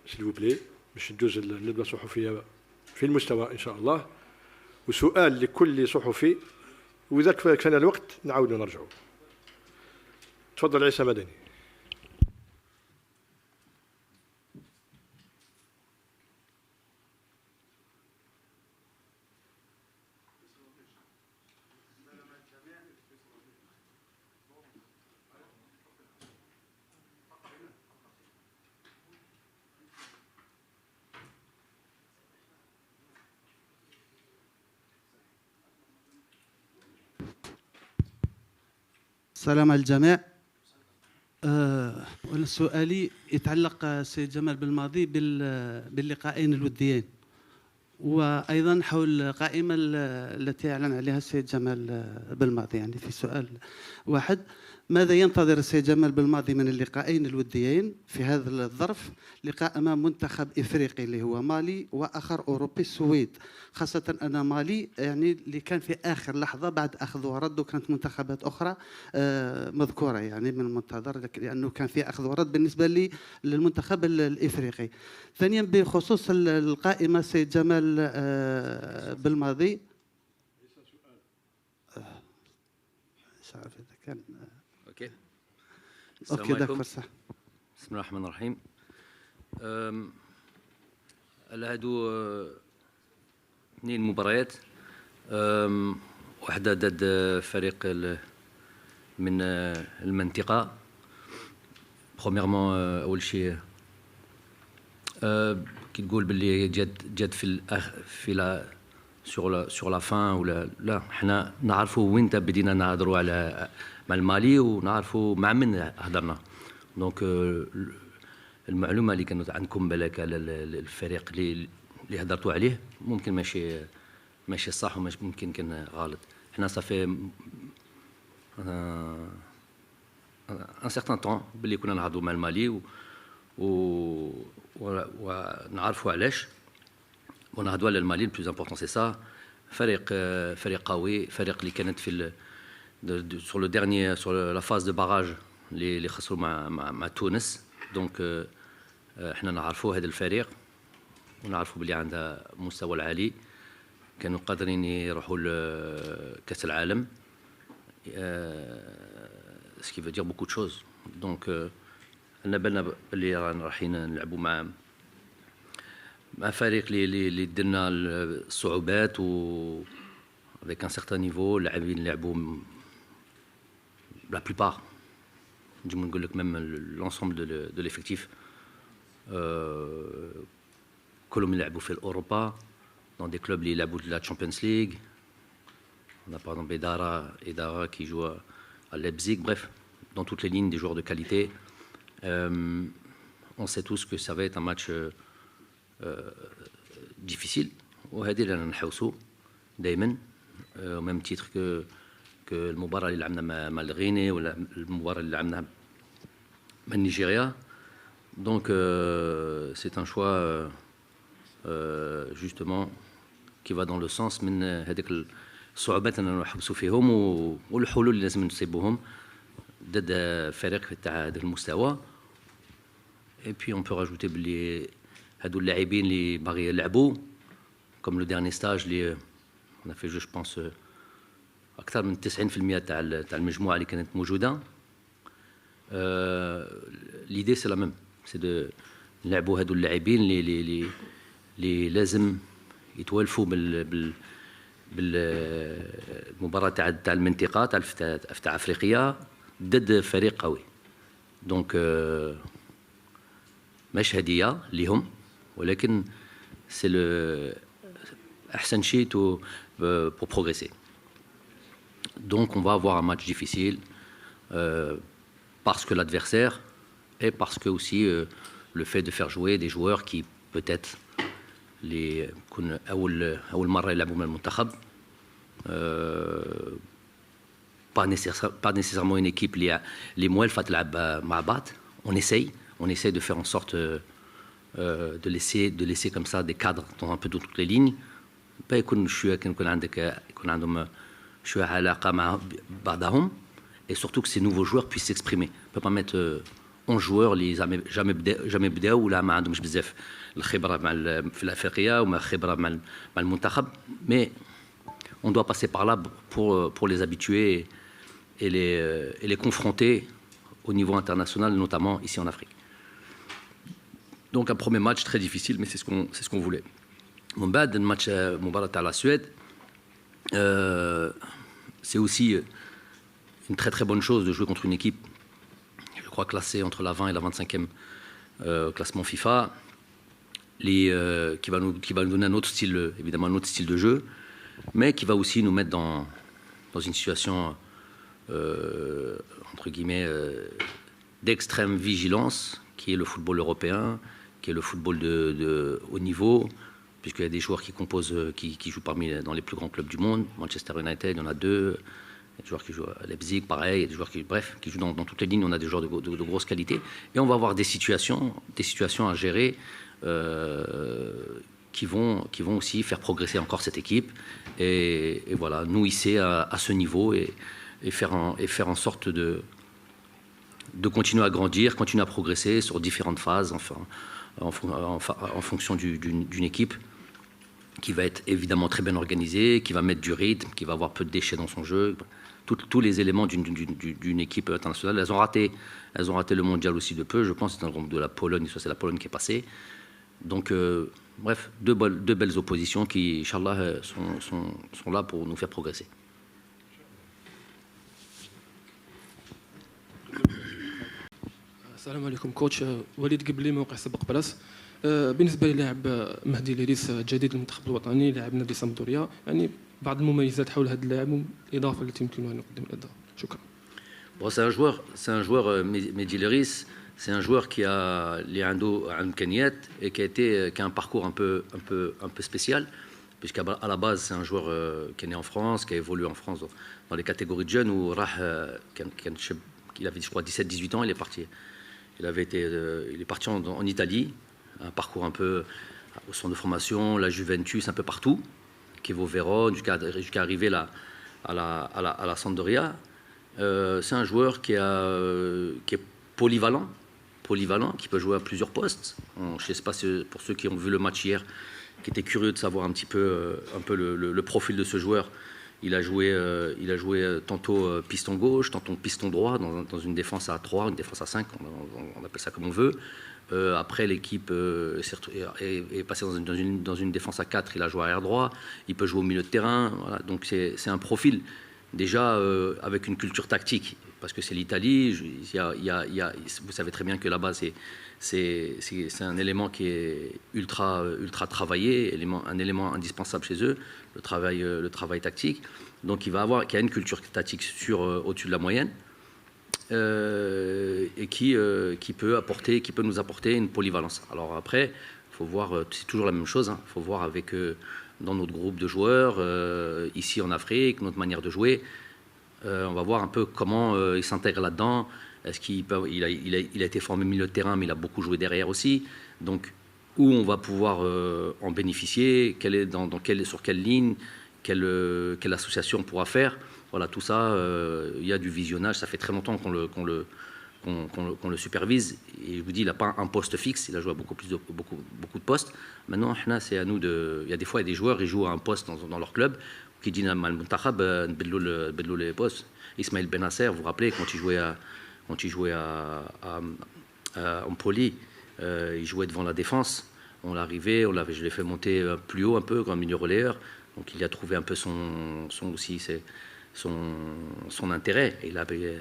سيل بلي باش ندوز الندوه الصحفيه في المستوى ان شاء الله، وسؤال لكل صحفي، واذا كان الوقت نعاودوا نرجعوا. تفضل عيسى مدني. السلام على الجميع. سؤالي يتعلق سيد جمال بالماضي باللقاءين الوديين، وأيضا حول القائمة التي أعلن عليها السيد جمال بالماضي. يعني في سؤال واحد: ماذا ينتظر السيد جمال بالماضي من اللقاءين الوديين في هذا الظرف؟ لقاء أمام منتخب إفريقي اللي هو مالي، وآخر أوروبي السويد، خاصة أن مالي يعني اللي كان في آخر لحظة بعد أخذ ورد، وكانت منتخبات أخرى مذكورة يعني من المنتظر، لأنه كان في أخذ ورد بالنسبة للمنتخب الإفريقي. ثانيا بخصوص القائمة سيد جمال بالماضي، مش عارف إذا كان اوكي. اوكي داكور صح. بسم الله الرحمن الرحيم. هادو اثنين مباريات، واحدة ضد فريق من المنطقة. برومييرمون أول شيء كي تقول باللي جات في لا سور لا فان ولا لا، حنا نعرفوا وين بدينا نهضروا على مع المالي، ونعرفوا مع من هضرنا. دونك المعلومه اللي كانت عندكم بالك على الفريق اللي هضرتوا عليه ممكن ماشي صح، وممكن كان غلط. حنا صافي ان سيغتان طون باللي كنا نهضروا مع المالي ونعرفوا علاش. ونهضروا على المالي، البلوز امبورطون سي سا. فريق قوي، فريق اللي كانت في sur le dernier, sur la phase de barrage اللي خسروا مع تونس. دونك احنا نعرفوا هذا الفريق، ونعرفوا بلي عندها مستوى العالي، كانوا قادرين يروحوا لكاس العالم، ce qui veut dire beaucoup de choses. Donc انا بالنا بلي رايحين نلعبوا مع فريق اللي درنا الصعوبات، و avec un certain niveau. اللاعبين اللي لعبوا la plupart، نجم نقول لك même l'ensemble de l'effectif كلهم يلعبوا في أوروبا dans des clubs اللي يلعبوا la Champions League. On a par exemple Edara qui joue à Leipzig. Bref, dans toutes les lignes, des joueurs de qualité. On sait tous que ça va être un match difficile. وهذه اللي نحوسوا دائما، au même titre que المباراة اللي لعبنا مع الغيني، ولا المباراة اللي لعبنا مع نيجيريا. Donc c'est un choix justement qui va dans le sens من هذيك الصعوبات اللي نحوسوا فيهم، والحلول اللي لازم نصيبوهم ضد فريق تاع هذا المستوى. Et puis on peut rajouter بلي هادو اللاعبين اللي باغي يلعبوا comme le dernier stage اللي on a fait je pense أكثر من 90% تاع المجموعة اللي كانت موجودة. l'idée c'est la même، c'est de نلعبوا هادو اللاعبين اللي لازم يتوالفوا بالمباراة تاع المنطقة تاع أفريقيا ضد فريق قوي. دونك مش هدية ليهم، ولكن سي لو أحسن شيء pour progresser. Donc on va avoir un match difficile parce que l'adversaire, et parce que aussi le fait de faire jouer des joueurs qui peut-être اللي كون أول مرة يلعبوا من المنتخب، pas nécessairement une équipe اللي موالفة تلعب مع بعض. On essaye de faire en sorte de laisser comme ça des cadres dans un peu toutes les lignes. يكون شوية يكون عندهم شوية علاقة مع بعضهم, et surtout que ces nouveaux joueurs puissent s'exprimer. On ne peut pas mettre 11 joueurs اللي jamais بداوا ولا ما عندهمش بزاف الخبره في الافريقيه وما خبره مع المنتخب. Mais on doit passer par là pour les habituer et les confronter au niveau international, notamment ici en Afrique. Donc un premier match très difficile, mais c'est ce qu'on voulait. Mon bad, le match Moubarak à la Suède, c'est aussi une très très bonne chose de jouer contre une équipe, je crois classée entre la 20 et la 25e classement FIFA, qui va nous donner un autre style, évidemment un autre style de jeu, mais qui va aussi nous mettre dans une situation entre guillemets d'extrême vigilance, qui est le football européen, qui est le football de haut niveau, puisqu'il y a des joueurs qui jouent dans les plus grands clubs du monde. Manchester United, il y en a 2. Il y a des joueurs qui jouent à Leipzig, pareil. Il y a des joueurs qui jouent dans toutes les lignes. On a des joueurs de grosse qualité. Et on va avoir des situations à gérer qui vont aussi faire progresser encore cette équipe. Et voilà, nous hisser à ce niveau et faire en sorte de continuer à grandir, continuer à progresser sur différentes phases, enfin, en fonction d'une équipe qui va être évidemment très bien organisée, qui va mettre du rythme, qui va avoir peu de déchets dans son jeu. Tous les éléments d'une équipe internationale. Elles ont raté le mondial aussi de peu. Je pense que c'est dans le groupe de la Pologne, soit c'est la Pologne qui est passée. Donc, bref, deux belles oppositions qui, Inch'Allah, sont là pour nous faire progresser. السلام عليكم كوتش. وليد قبلي موقع سبق بلاس. بالنسبه للاعب مهدي ليريس جديد المنتخب الوطني لاعب نادي سامدوريا، يعني بعض المميزات حول هذا اللاعب اضافه التي يمكن ان يقدم الاداء. شكرا. Bon, c'est un joueur Mehdi Leris, c'est un joueur qui a les Keniet et qui a un parcours un peu spécial, puisqu'à la base c'est un joueur qui est né en France, qui a évolué en France dans les catégories de jeunes où il avait je crois 17-18 ans, il est parti en Italie, un parcours un peu au centre de formation, la Juventus, un peu partout, Chievo Vérone, jusqu'à arriver là à la Sampdoria. C'est un joueur qui est polyvalent, qui peut jouer à plusieurs postes. Je ne sais pas pour ceux qui ont vu le match hier, qui étaient curieux de savoir un peu le profil de ce joueur. Il a joué tantôt piston gauche, tantôt piston droit, dans une défense à 3, une défense à 5, on appelle ça comme on veut. Après, l'équipe est passée dans une défense à 4, il a joué arrière droit, il peut jouer au milieu de terrain. Voilà. Donc c'est un profil déjà avec une culture tactique, parce que c'est l'Italie. Vous savez très bien que là-bas, c'est un élément qui est ultra travaillé, un élément indispensable chez eux, le travail tactique. Donc qui a une culture tactique au-dessus de la moyenne, et qui peut nous apporter une polyvalence. Alors après, il faut voir, c'est toujours la même chose, il faut voir avec dans notre groupe de joueurs, ici en Afrique, notre manière de jouer. On va voir un peu comment il s'intègre là-dedans. Est-ce qu'il a été formé milieu de terrain, mais il a beaucoup joué derrière aussi. Donc, où on va pouvoir en bénéficier, sur quelle ligne, quelle association on pourra faire. Voilà, tout ça, il y a du visionnage. Ça fait très longtemps qu'on le supervise. Et je vous dis, il n'a pas un poste fixe. Il a joué à beaucoup de postes. Maintenant, c'est à nous il y a des fois, il y a des joueurs, ils jouent à un poste dans leur club, qui disent à Al-Muntakhab, nbedlou les postes. Ismaël Benasser, vous vous rappelez, quand il jouait à Empoli, il jouait devant la défense. Je l'ai fait monter plus haut un peu, comme milieu relayeur. Donc il y a trouvé un peu son intérêt. Et il avait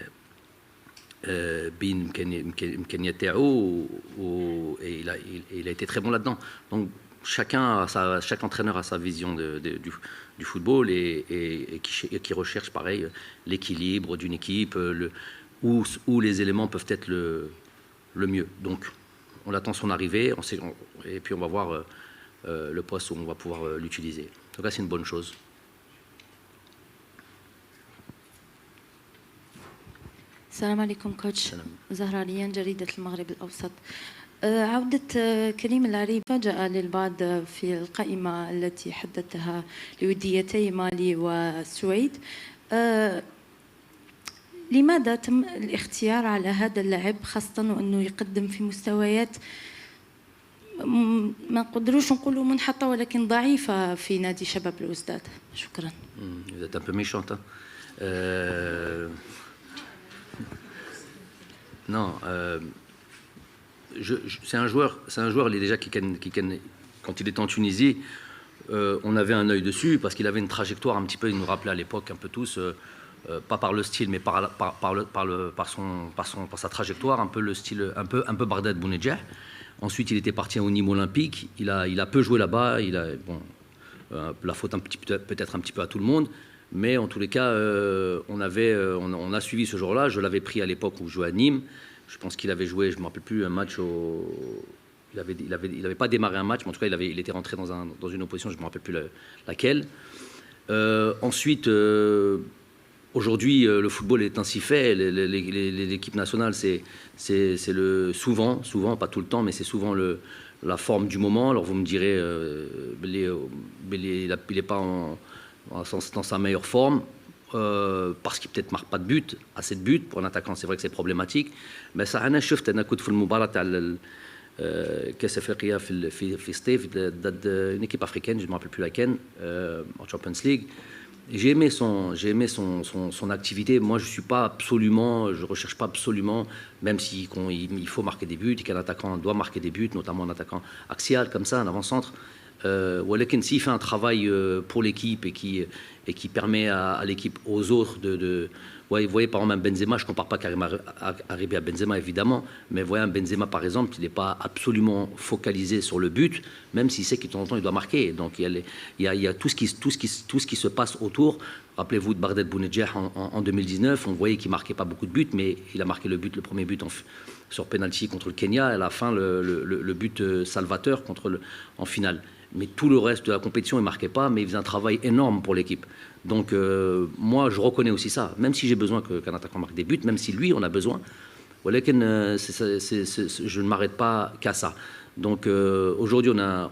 Bin Mkenyetao, et il a été très bon là-dedans. Donc chaque entraîneur a sa vision du football et qui recherche pareil l'équilibre d'une équipe, où les éléments peuvent être le mieux. Donc on attend son arrivée, et puis on va voir le poste où on va pouvoir l'utiliser. En tout cas, c'est une bonne chose. السلام عليكم كوتش. زهرة ريان جريدة المغرب الأوسط. عودة كريم العريب فاجأ للبعض في القائمة التي حددتها لوديتي مالي والسويد. لماذا تم الاختيار على هذا اللاعب خاصة وأنه يقدم في مستويات ما نقدروش نقولوا منحطة ولكن ضعيفة في نادي شباب الوزداد؟ شكرا. Vous êtes un peu méchante. Hein. Non, c'est un joueur il est déjà quand il était en Tunisie, on avait un œil dessus parce qu'il avait une trajectoire un petit peu, il nous rappelait à l'époque un peu tous, pas par le style, mais par sa trajectoire, un peu le style, un peu Bardad Bounedjah. Ensuite, il était parti au Nîmes Olympique, il a peu joué là-bas, la faute peut-être un petit peu à tout le monde, mais en tous les cas, on a suivi ce jour-là. Je l'avais pris à l'époque où je jouais à Nîmes. Je pense qu'il avait joué, je ne me rappelle plus, un match il n'avait pas démarré un match, mais en tout cas, il était rentré dans une opposition, je ne me rappelle plus laquelle. Ensuite, aujourd'hui, le football est ainsi fait. L'équipe nationale, c'est souvent, pas tout le temps, mais c'est souvent la forme du moment. Alors vous me direz, il n'est pas dans sa meilleure forme. Parce qu'il peut-être marque pas de but, assez de buts pour un attaquant, c'est vrai que c'est problématique. Mais ça, أنا شفت أنا كنت في المباراة تاع كأس أفريقيا في ستيف ضد une équipe africaine, je ne me rappelle plus laquelle, en Champions League. J'ai aimé son activité. Moi, je recherche pas absolument, même s'il faut marquer des buts, et qu'un attaquant doit marquer des buts, notamment un attaquant axial comme ça, un avant-centre. Walakin s'il fait un travail pour l'équipe et qui permet à l'équipe, aux autres vous voyez par exemple un Benzema, je ne compare pas Karim Arribé à Benzema évidemment, mais voyez un Benzema par exemple, il n'est pas absolument focalisé sur le but, même s'il sait qu'il de temps en temps il doit marquer. Donc il y a tout ce qui se passe autour. Rappelez-vous de Bardad Bounedjah en 2019, on voyait qu'il ne marquait pas beaucoup de buts, mais il a marqué le premier but sur penalty contre le Kenya, et à la fin le but salvateur en finale. Mais tout le reste de la compétition, il ne marquait pas, mais il faisait un travail énorme pour l'équipe. Donc moi, je reconnais aussi ça. Même si j'ai besoin qu'un attaquant marque des buts, même si lui, on a besoin, je ne m'arrête pas qu'à ça. Donc aujourd'hui, on a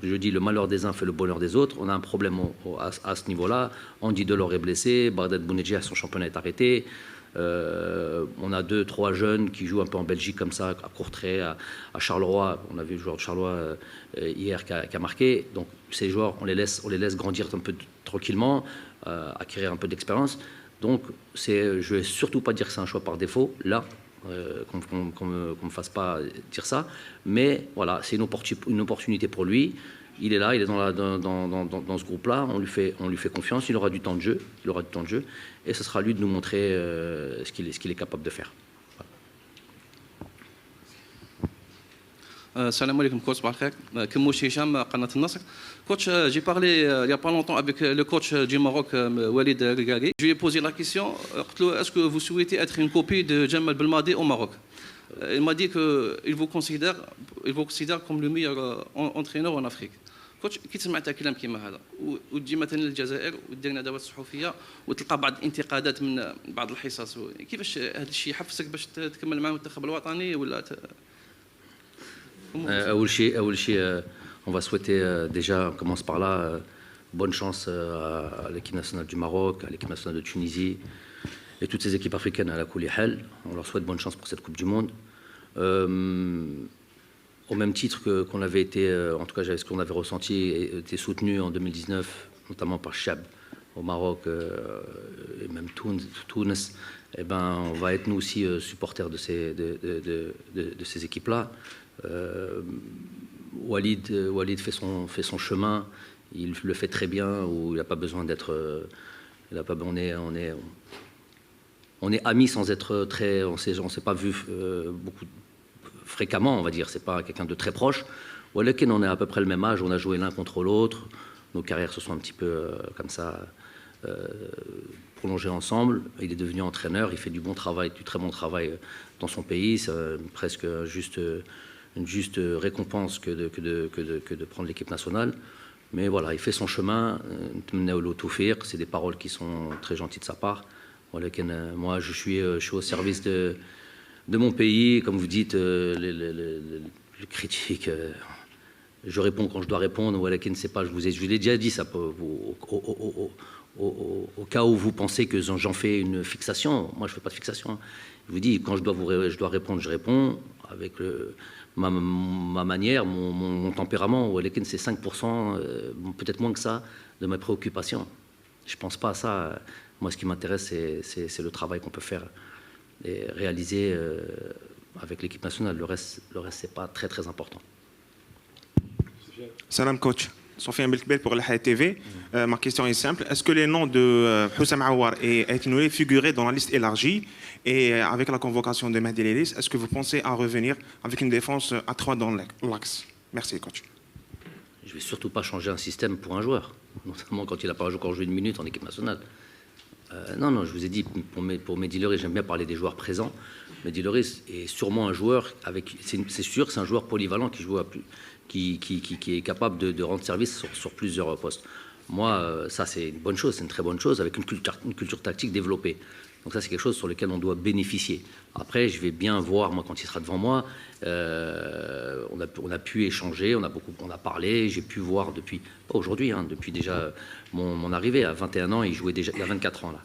je dis, le malheur des uns fait le bonheur des autres. On a un problème à ce niveau-là. Andy Delors est blessé, Bardad Bounedjah, son championnat est arrêté. On a 2-3 jeunes qui jouent un peu en Belgique comme ça, à Courtrai, à Charleroi. On a vu le joueur de Charleroi hier qui a marqué. Donc ces joueurs, on les laisse grandir un peu tranquillement, acquérir un peu d'expérience. Donc je ne vais surtout pas dire que c'est un choix par défaut, là, qu'on ne me fasse pas dire ça. Mais voilà, c'est une opportunité pour lui. Il est là, il est dans ce groupe-là, on lui fait confiance, il aura du temps de jeu, et ce sera à lui de nous montrer ce qu'il est capable de faire. Salam alaikum, coach. Kemouch Hicham, Qanat al-Nasr. Coach, j'ai parlé il n'y a pas longtemps avec le coach du Maroc, Walid Regragui. Je lui ai posé la question, est-ce que vous souhaitez être une copie de Jamal Belmadi au Maroc? Il m'a dit qu'il vous considère comme le meilleur entraîneur en Afrique. كوتش كي سمعت كلام كيما هذا وتجي مثلا للجزائر ودير ندوات صحفيه وتلقى بعض الانتقادات من بعض الحصص، كيفاش هذا الشيء يحفزك باش تكمل مع المنتخب الوطني ولا أول شيء on va souhaiter déjà, on commence par là, bonne chance à l'équipe nationale du Maroc, à l'équipe nationale de Tunisie et toutes ces équipes africaines à la Kouli Hal. On leur souhaite bonne chance pour cette Coupe du Monde. Au même titre qu'on avait été, en tout cas ce qu'on avait ressenti et été soutenu en 2019, notamment par Chab au Maroc et même Tunis, eh ben, on va être nous aussi supporters de ces équipes-là. Walid fait son chemin, il le fait très bien, où il n'a pas besoin d'être... on est amis sans être très... On ne s'est pas vu beaucoup fréquemment, on va dire, c'est pas quelqu'un de très proche. On est à peu près le même âge, on a joué l'un contre l'autre, nos carrières se sont un petit peu comme ça prolongées ensemble. Il est devenu entraîneur, il fait du très bon travail dans son pays, c'est presque une juste récompense que de prendre l'équipe nationale. Mais voilà, il fait son chemin, c'est des paroles qui sont très gentilles de sa part. Moi, je suis au service de mon pays, comme vous dites, les critiques, je réponds quand je dois répondre. Je l'ai déjà dit ça au cas où vous pensez que j'en fais une fixation, moi je ne fais pas de fixation. Je vous dis, quand je dois répondre, je réponds avec ma manière, mon tempérament. C'est 5%, peut-être moins que ça, de mes préoccupations. Je ne pense pas à ça. Moi, ce qui m'intéresse, c'est le travail qu'on peut faire et réaliser avec l'équipe nationale. Le reste c'est pas très, très important. Salam coach. Sofiane Belkbel pour la TV. Ma question est simple. Est-ce que les noms de Houssam Aouar et Ait Nouri figuraient dans la liste élargie et avec la convocation de Mehdi Lelis, est-ce que vous pensez à revenir avec une défense à 3 dans l'axe? Merci coach. Je ne vais surtout pas changer un système pour un joueur, notamment quand il n'a pas encore joué une minute en équipe nationale. Non, je vous ai dit, pour Mehdi Leris, j'aime bien parler des joueurs présents. Mehdi Leris est sûrement un joueur, c'est sûr, c'est un joueur polyvalent qui joue qui est capable de rendre service sur plusieurs postes. Moi, ça c'est une bonne chose, c'est une très bonne chose, avec une culture tactique développée. Donc ça c'est quelque chose sur lequel on doit bénéficier. Après, je vais bien voir, moi, quand il sera devant moi, on a pu échanger, on a parlé, j'ai pu voir depuis, pas aujourd'hui, depuis déjà mon arrivée, à 21 ans, il jouait déjà, il y a 24 ans là,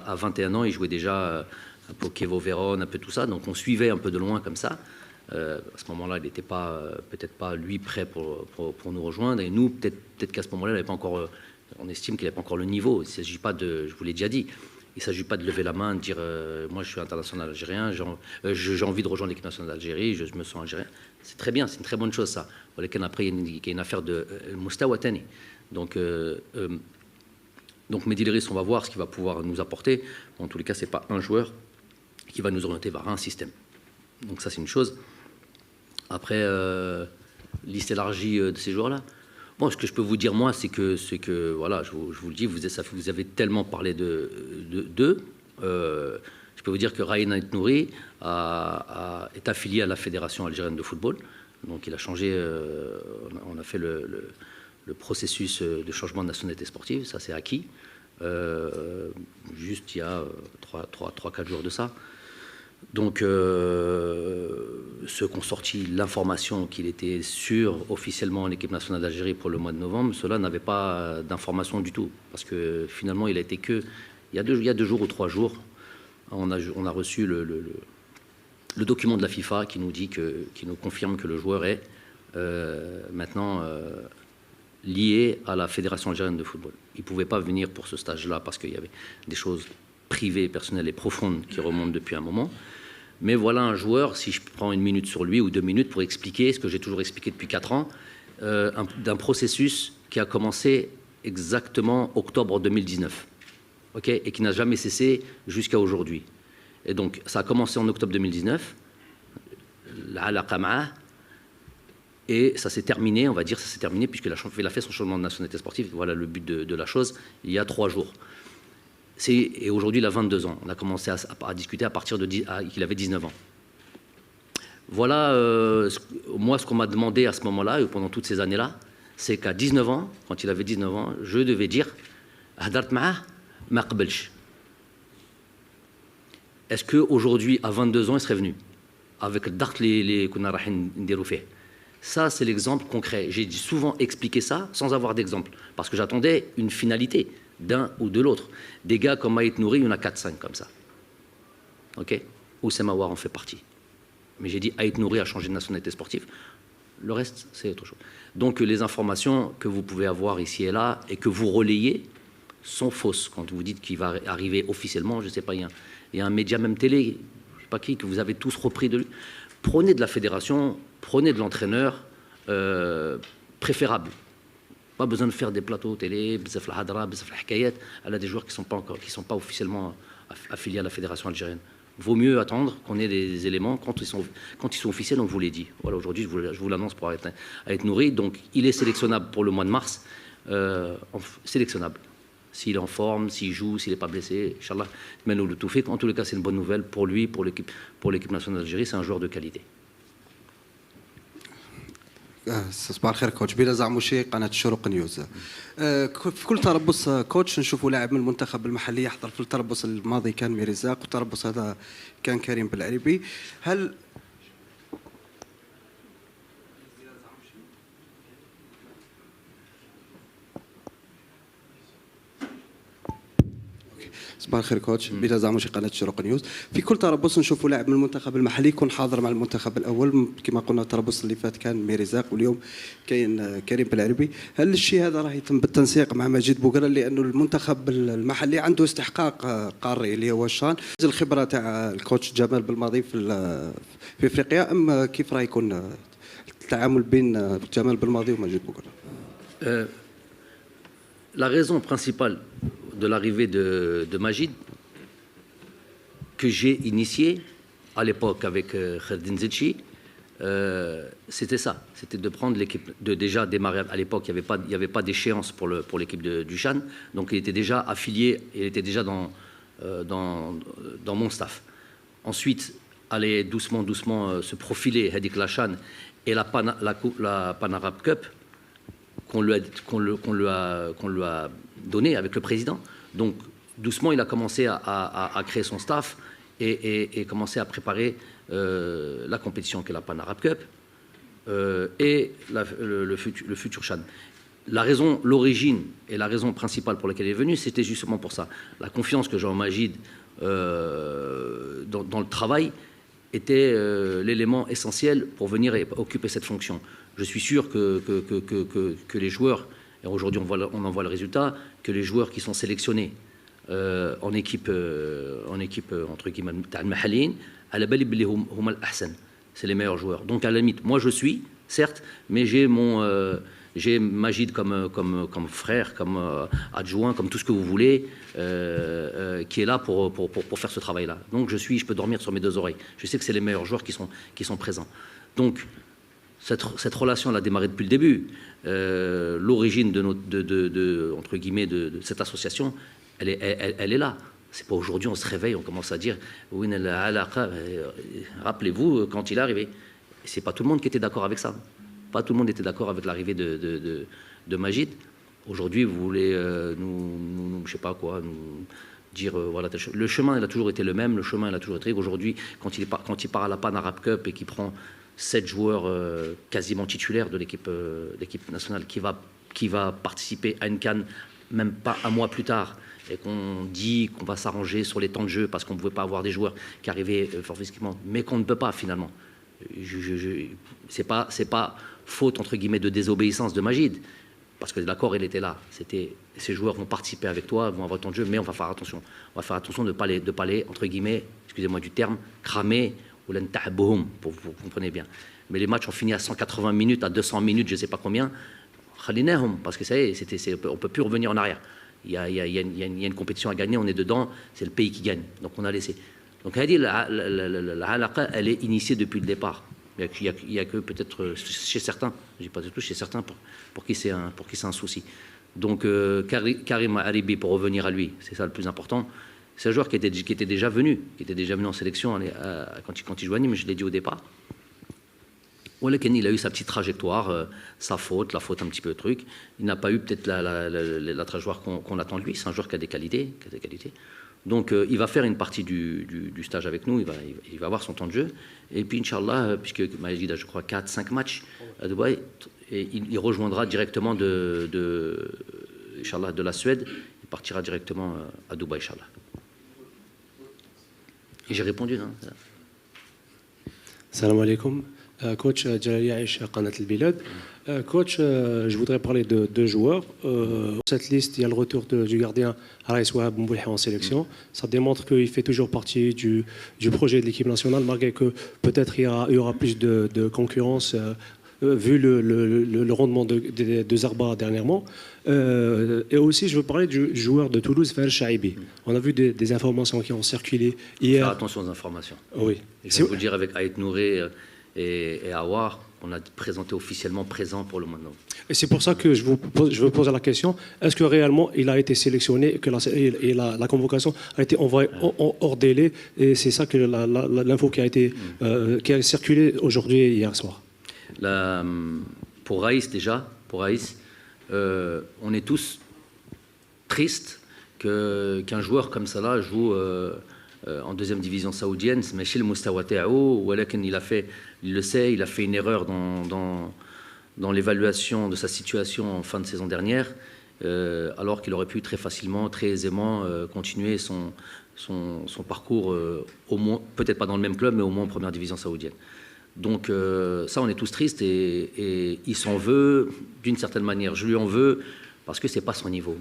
à 21 ans, il jouait déjà un peu Chievo Vérone, un peu tout ça, donc on suivait un peu de loin comme ça. À ce moment-là, il n'était peut-être pas lui prêt pour nous rejoindre, et nous, peut-être qu'à ce moment-là, on estime qu'il n'avait pas encore le niveau. Il ne s'agit pas de, je vous l'ai déjà dit, il ne s'agit pas de lever la main, de dire moi je suis international algérien, j'ai envie de rejoindre l'équipe nationale d'Algérie, je me sens algérien. C'est très bien, c'est une très bonne chose ça. Après, il y a une affaire de Moustawa Tani. Donc Mehdi Leris, on va voir ce qu'il va pouvoir nous apporter. En tous les cas, ce n'est pas un joueur qui va nous orienter vers un système. Donc ça, c'est une chose. Après, liste élargie de ces joueurs-là. Bon, ce que je peux vous dire, moi, c'est que voilà, je vous le dis, vous avez tellement parlé d'eux. Je peux vous dire que Raïn Ait Nouri est affilié à la Fédération algérienne de football. Donc, il a changé, on a fait le processus de changement de nationalité sportive, ça c'est acquis. Juste il y a 3-4 jours de ça. Donc, ceux qui ont sorti l'information qu'il était sûr officiellement en équipe nationale d'Algérie pour le mois de novembre, ceux-là n'avaient pas d'information du tout. Parce que finalement, il a été que... Il y a 2 jours ou 3 jours, on a reçu le document de la FIFA qui nous dit qui nous confirme que le joueur est maintenant lié à la Fédération algérienne de football. Il ne pouvait pas venir pour ce stage-là parce qu'il y avait des choses privées, personnelles et profondes qui remontent depuis un moment. Mais voilà un joueur, si je prends 1 minute sur lui ou 2 minutes pour expliquer ce que j'ai toujours expliqué depuis 4 ans, d'un processus qui a commencé exactement octobre 2019, et qui n'a jamais cessé jusqu'à aujourd'hui. Et donc, ça a commencé en octobre 2019, et ça s'est terminé, on va dire, puisqu'il a fait son changement de nationalité sportive. Voilà le but de la chose, il y a 3 jours. Et aujourd'hui, il a 22 ans. On a commencé à discuter à partir qu'il avait 19 ans. Voilà, moi, ce qu'on m'a demandé à ce moment-là, et pendant toutes ces années-là, c'est qu'à 19 ans, quand il avait 19 ans, je devais dire « Hadart ma'ah, ma qbelch ». Est-ce qu'aujourd'hui, à 22 ans, il serait venu avec le dart qu'on a rahin ndiru fih. Ça, c'est l'exemple concret. J'ai souvent expliqué ça sans avoir d'exemple, parce que j'attendais une finalité d'un ou de l'autre. Des gars comme Ait Nouri, il y en a 4-5 comme ça. Houssam Aouar en fait partie. Mais j'ai dit Ait Nouri a changé de nationalité sportive. Le reste, c'est autre chose. Donc les informations que vous pouvez avoir ici et là et que vous relayez sont fausses. Quand vous dites qu'il va arriver officiellement, je ne sais pas, il y a un média, même télé, je ne sais pas qui, que vous avez tous repris de lui. Prenez de la fédération, prenez de l'entraîneur, préférable. Pas besoin de faire des plateaux télé, bzaf la hadra, bzaf la hikayat. Elle a des joueurs qui sont pas officiellement affiliés à la fédération algérienne. Vaut mieux attendre qu'on ait des éléments quand ils sont officiels, on vous l'ai dit. Voilà, aujourd'hui, je vous l'annonce pour Ait Nouri. Donc, il est sélectionnable pour le mois de mars. Sélectionnable. S'il est en forme, s'il joue, s'il n'est pas blessé, Inch'Allah, nous le tout fait. En tous les cas, c'est une bonne nouvelle pour lui, pour l'équipe nationale d'Algérie. C'est un joueur de qualité. صباح الخير كوتش بلا زعموشي قناه الشروق نيوز. في كل تربص كوتش نشوفوا لاعب من المنتخب المحلي يحضر في التربص الماضي كان ميرزاق والتربص هذا كان كريم بالعريبي. هل صباح الخير كوتش بلا زعموشي قناه الشروق نيوز. في كل تربص نشوفوا لاعب من المنتخب المحلي يكون حاضر مع المنتخب الاول كما قلنا التربص اللي فات كان ميرزاق واليوم كاين كريم بالعربي. هل الشيء هذا راه يتم بالتنسيق مع مجيد بوقره لانه المنتخب المحلي عنده استحقاق قاري اللي هو الشان؟ الخبره تاع الكوتش جمال بالماضي في افريقيا ام كيف راه يكون التعامل بين جمال بالماضي ومجيد بوقره؟ La raison principale de l'arrivée de Majid, que j'ai initié à l'époque avec Khaldin Zetchi, c'était ça. C'était de prendre l'équipe, de déjà démarrer. À l'époque, il n'y avait pas d'échéance pour l'équipe du Chan. Donc il était déjà affilié, il était déjà dans mon staff. Ensuite, aller doucement se profiler Hadik Lachan et la Pan Arab Cup qu'on lui a donné avec le président. Donc, doucement, il a commencé à créer son staff et commencer à préparer la compétition qu'est la Pan Arab Cup et le futur Chan. L'origine et la raison principale pour laquelle il est venu, c'était justement pour ça. La confiance que Jean Magid dans le travail était l'élément essentiel pour venir et occuper cette fonction. Je suis sûr que les joueurs, et aujourd'hui on en voit le résultat, que les joueurs qui sont sélectionnés en équipe entre guillemets à la belle c'est les meilleurs joueurs. Donc à la limite, moi je suis, certes, mais j'ai Majid comme frère, comme adjoint, comme tout ce que vous voulez, qui est là pour faire ce travail-là. Donc je peux dormir sur mes deux oreilles. Je sais que c'est les meilleurs joueurs qui sont présents. Donc cette relation, elle a démarré depuis le début. L'origine entre guillemets de cette association, elle est là. C'est pas aujourd'hui on se réveille, on commence à dire rappelez-vous quand il est arrivé. C'est pas tout le monde qui était d'accord avec ça. Pas tout le monde était d'accord avec l'arrivée de Majid. Aujourd'hui, vous voulez je sais pas quoi, nous dire voilà. Le chemin, il a toujours été le même. Le chemin, il a toujours été. Aujourd'hui, quand il part à la Pan Arab Cup et qu'il prend 7 joueurs quasiment titulaires de l'équipe nationale qui va participer à une CAN même pas un mois plus tard et qu'on dit qu'on va s'arranger sur les temps de jeu parce qu'on ne pouvait pas avoir des joueurs qui arrivaient fort physiquement, mais qu'on ne peut pas finalement. C'est pas faute entre guillemets de désobéissance de Majid parce que l'accord il était là. Ces joueurs vont participer avec toi, vont avoir ton jeu, mais on va faire attention. On va faire attention de pas les entre guillemets, excusez-moi du terme, cramer. Vous comprenez bien. Mais les matchs ont fini à 180 minutes, à 200 minutes, je ne sais pas combien. Parce que ça y est, on ne peut plus revenir en arrière. Il y a une compétition à gagner, on est dedans, c'est le pays qui gagne. Donc on a laissé. Donc elle est initiée depuis le départ. Il n'y a que peut-être chez certains, je ne dis pas du tout, chez certains pour qui c'est un souci. Donc Karim Aribi, pour revenir à lui, c'est ça le plus important. C'est un joueur qui était déjà venu en sélection quand il jouait à Nîmes, je l'ai dit au départ. Il a eu sa petite trajectoire, sa faute, la faute un petit peu le truc. Il n'a pas eu peut-être la trajectoire qu'on attend de lui. C'est un joueur qui a des qualités. Donc il va faire une partie du stage avec nous, il va avoir son temps de jeu. Et puis Inch'Allah, puisque Majid a je crois 4-5 matchs à Dubaï, et il rejoindra directement Inch'Allah, de la Suède, il partira directement à Dubaï, Inch'Allah. Et j'ai répondu, non? Salam alaikum. Coach Jalali Aïcha, Qanat al-Bilad. Coach, je voudrais parler de 2 joueurs. Cette liste, il y a le retour du gardien Raïs Wahab Mboulhi en sélection. Ça démontre qu'il fait toujours partie du projet de l'équipe nationale, malgré que peut-être il y aura plus de concurrence vu le rendement de Zarba dernièrement. Et aussi, je veux parler du joueur de Toulouse, Faher Chaibi. On a vu des informations qui ont circulé hier. Faire attention aux informations. Oui. Je vais vous dire avec Aït Nouré et Awar, on a présenté officiellement présent pour le mois de novembre. Et c'est pour ça que je veux poser la question, est-ce que réellement il a été sélectionné et la convocation a été envoyée hors délai? Et c'est ça que l'info qui a circulé aujourd'hui et hier soir. Pour Raïs déjà, on est tous tristes qu'un joueur comme ça là joue en 2e division saoudienne. Mais chez le Mustawa Tao, il le sait, il a fait une erreur dans l'évaluation de sa situation en fin de saison dernière. alors qu'il aurait pu très facilement, très aisément continuer son parcours, au moins, peut-être pas dans le même club, mais au moins en première division saoudienne. Donc ça, on est tous tristes et il s'en veut d'une certaine manière. Je lui en veux parce que c'est pas son niveau.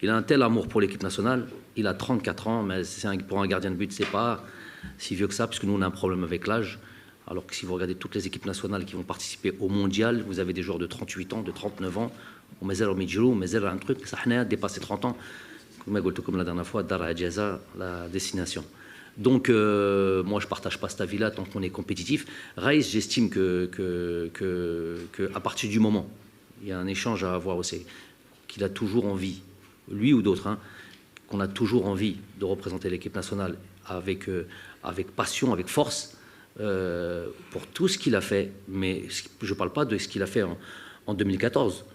Il a un tel amour pour l'équipe nationale. Il a 34 ans, mais pour un gardien de but, c'est pas si vieux que ça, puisque nous on a un problème avec l'âge. Alors que si vous regardez toutes les équipes nationales qui vont participer au mondial, vous avez des joueurs de 38 ans, de 39 ans. On met au Midjirou, mais un truc, ça a dépassé 30 ans. Comme la dernière fois, Dar Adjaza, la destination. Donc, moi, je ne partage pas cet avis-là tant qu'on est compétitif. Raïs, j'estime que à partir du moment, il y a un échange à avoir aussi, qu'il a toujours envie, lui ou d'autres, hein, qu'on a toujours envie de représenter l'équipe nationale avec passion, avec force, pour tout ce qu'il a fait. Mais je ne parle pas de ce qu'il a fait en 2014.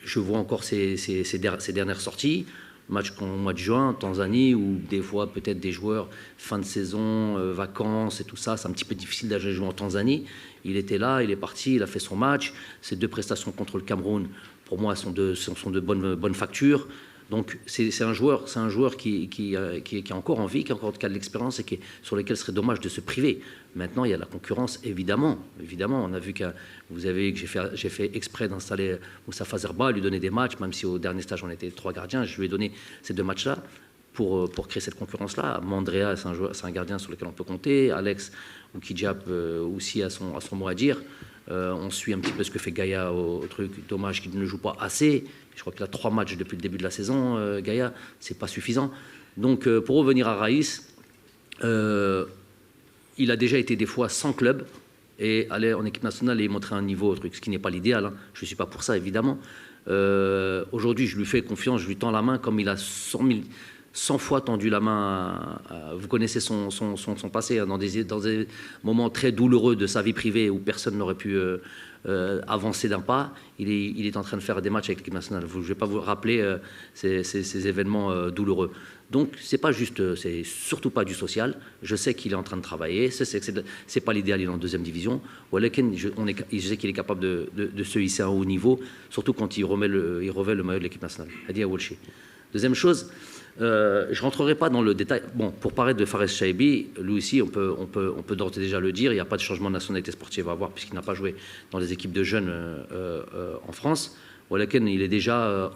Je vois encore ses dernières sorties. Match au mois de juin, Tanzanie, où des fois peut-être des joueurs, fin de saison, vacances et tout ça, c'est un petit peu difficile d'aller jouer en Tanzanie. Il était là, il est parti, il a fait son match. Ces 2 prestations contre le Cameroun, pour moi, sont de bonnes factures. Donc c'est un joueur qui a encore envie, qui a encore de l'expérience et sur lequel ce serait dommage de se priver. Maintenant, il y a la concurrence, évidemment. On a vu que j'ai fait exprès d'installer Moustapha Zerba, lui donner des matchs, même si au dernier stage on était 3 gardiens. Je lui ai donné ces 2 matchs-là pour créer cette concurrence-là. Mandrea, c'est un gardien sur lequel on peut compter. Alex Oukidjap aussi a son mot à dire. On suit un petit peu ce que fait Gaïa au truc. Dommage qu'il ne joue pas assez. Je crois qu'il a 3 matchs depuis le début de la saison, Gaïa. C'est pas suffisant. Donc, pour revenir à Raïs, il a déjà été des fois sans club et aller en équipe nationale et montrer un niveau, ce qui n'est pas l'idéal. Hein. Je ne suis pas pour ça, évidemment. Aujourd'hui, je lui fais confiance, je lui tends la main comme il a 100 fois tendu la main. Vous connaissez son passé, hein, dans des moments très douloureux de sa vie privée où personne n'aurait pu avancer d'un pas. Il est en train de faire des matchs avec l'équipe nationale. Je ne vais pas vous rappeler ces événements douloureux. Donc, c'est surtout pas du social. Je sais qu'il est en train de travailler. C'est pas l'idéal, il est en 2e division. Je sais qu'il est capable de se hisser à un haut niveau, surtout quand il revêt le maillot de l'équipe nationale. Hadi Awolchi. Deuxième chose, je ne rentrerai pas dans le détail. Bon, pour parler de Fares Chaibi, lui aussi, on peut d'ores et déjà le dire, il n'y a pas de changement de nationalité sportive à avoir puisqu'il n'a pas joué dans les équipes de jeunes en France. Il est déjà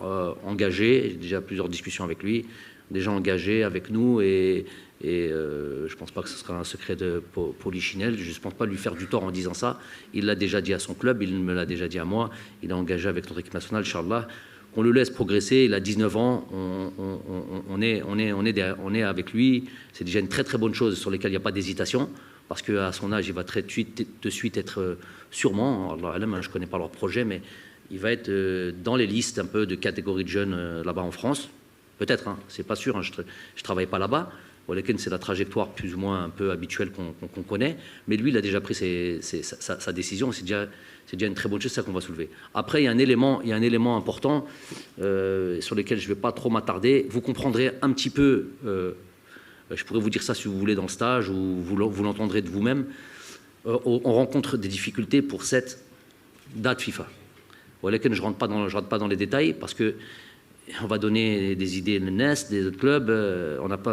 engagé, j'ai déjà plusieurs discussions avec lui, déjà engagé avec nous et je ne pense pas que ce sera un secret de Polichinelle. Je ne pense pas lui faire du tort en disant ça. Il l'a déjà dit à son club, il me l'a déjà dit à moi. Il est engagé avec notre équipe nationale, Inch'Allah. On le laisse progresser, il a 19 ans, on est avec lui. C'est déjà une très très bonne chose sur laquelle il n'y a pas d'hésitation, parce qu'à son âge, il va de suite être sûrement, Allah alam, je ne connais pas leur projet, mais il va être dans les listes un peu de catégorie de jeunes là-bas en France. Peut-être, hein, c'est pas sûr, hein, je ne travaille pas là-bas. C'est la trajectoire plus ou moins un peu habituelle qu'on connaît, mais lui, il a déjà pris sa décision, c'est déjà une très bonne chose, c'est ça qu'on va soulever. Après, il y a un élément important sur lequel je ne vais pas trop m'attarder. Vous comprendrez un petit peu, je pourrais vous dire ça si vous voulez dans le stage, ou vous l'entendrez de vous-même. On rencontre des difficultés pour cette date FIFA. Je ne rentre pas dans les détails, parce que on va donner des idées de NES, des autres clubs.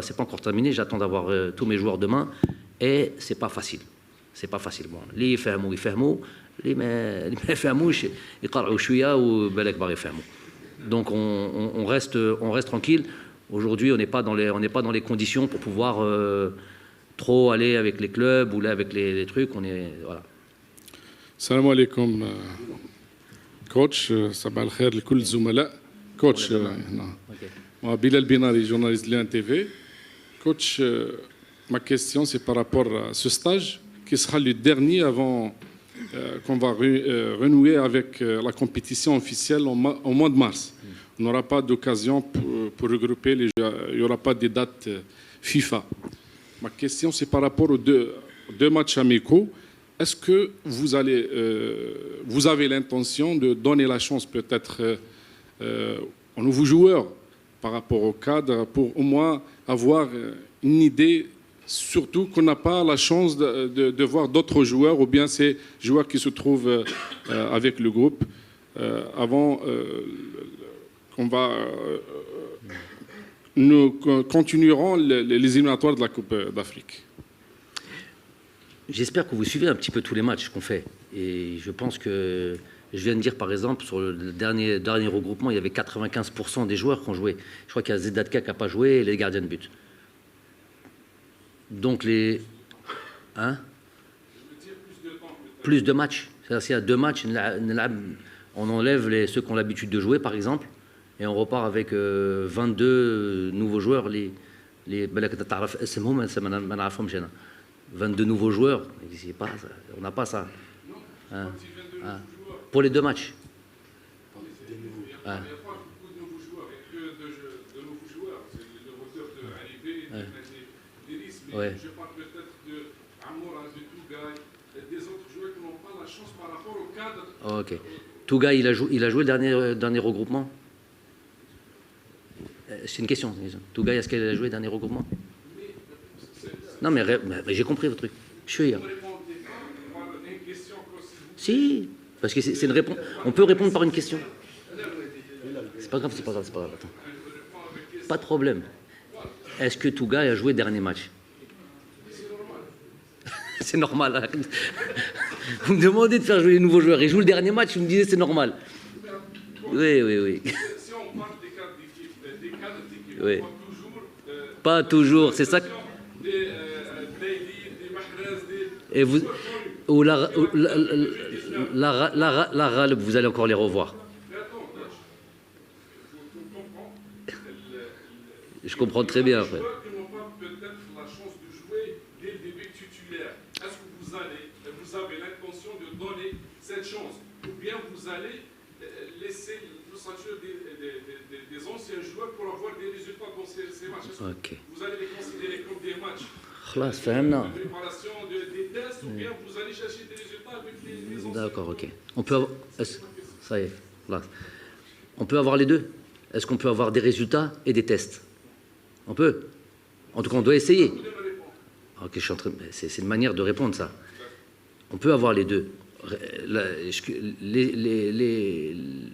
C'est pas encore terminé. J'attends d'avoir tous mes joueurs demain. Et c'est pas facile. C'est pas facile. Bon, les يفهموا, les ما يفهموش يقرأوا شوية وبالك باغي يفهموا. Donc on reste tranquille. Aujourd'hui, on n'est pas dans les conditions pour pouvoir trop aller avec les clubs ou là avec les trucs. Voilà. Salam alaikum, coach. Sabah al-khair لكل الزملاء. Coach, moi, Bilal Binari, journaliste de l'INTV. Coach, ma question, c'est par rapport à ce stage qui sera le dernier avant qu'on va renouer avec la compétition officielle au mois de mars. On n'aura pas d'occasion pour regrouper les jeux. Il n'y aura pas de dates FIFA. Ma question, c'est par rapport aux deux matchs amicaux. Est-ce que vous avez l'intention de donner la chance peut-être aux nouveaux joueurs par rapport au cadre pour au moins avoir une idée, surtout qu'on n'a pas la chance de voir d'autres joueurs ou bien ces joueurs qui se trouvent avec le groupe. avant qu'on va... nous continuerons les éliminatoires de la Coupe d'Afrique. J'espère que vous suivez un petit peu tous les matchs qu'on fait. Et je pense que, je viens de dire par exemple, sur le dernier regroupement, il y avait 95% des joueurs qui ont joué. Je crois qu'il y a Zedatka qui n'a pas joué et les gardiens de but. Donc les... Hein? Plus de matchs. C'est-à-dire s'il y a 2 matchs, on enlève ceux qui ont l'habitude de jouer par exemple, et on repart avec 22 nouveaux joueurs. 22 nouveaux joueurs, on n'a pas ça. Hein? Pour les 2 matchs. Hein? Ouais. Je parle peut-être de Amoura, de Tougaï, des autres joueurs qui n'ont pas la chance par rapport au cadre. Ok. Tougaï, il a joué le dernier regroupement? C'est une question. Tougaï, est-ce qu'elle a joué le dernier regroupement? Non, mais j'ai compris votre truc. Je suis hier. Si, parce que c'est une réponse. On peut répondre par une question. C'est pas grave, c'est pas grave. Attends. Pas de problème. Est-ce que Tougaï a joué le dernier match? C'est normal. Hein. Vous me demandez de faire jouer les nouveaux joueurs. Ils jouent le dernier match, vous me disiez c'est normal. Oui. Si on parle des cadres d'équipe, oui. Pas toujours, c'est ça. Et vous, ou la vous allez encore les revoir. Je comprends très bien, frère. Vous avez l'intention de donner cette chance, ou bien vous allez laisser l'ossature des anciens joueurs pour avoir des résultats dans ces matchs. Okay. Vous allez les considérer comme des matchs de préparation des tests, ou bien vous allez chercher des résultats avec les anciens. D'accord, ok. On peut avoir... Ça y est, là. On peut avoir les deux. Est-ce qu'on peut avoir des résultats et des tests? On peut. En tout cas, on doit essayer. Ok, je suis en train... C'est une manière de répondre, ça. On peut avoir les deux.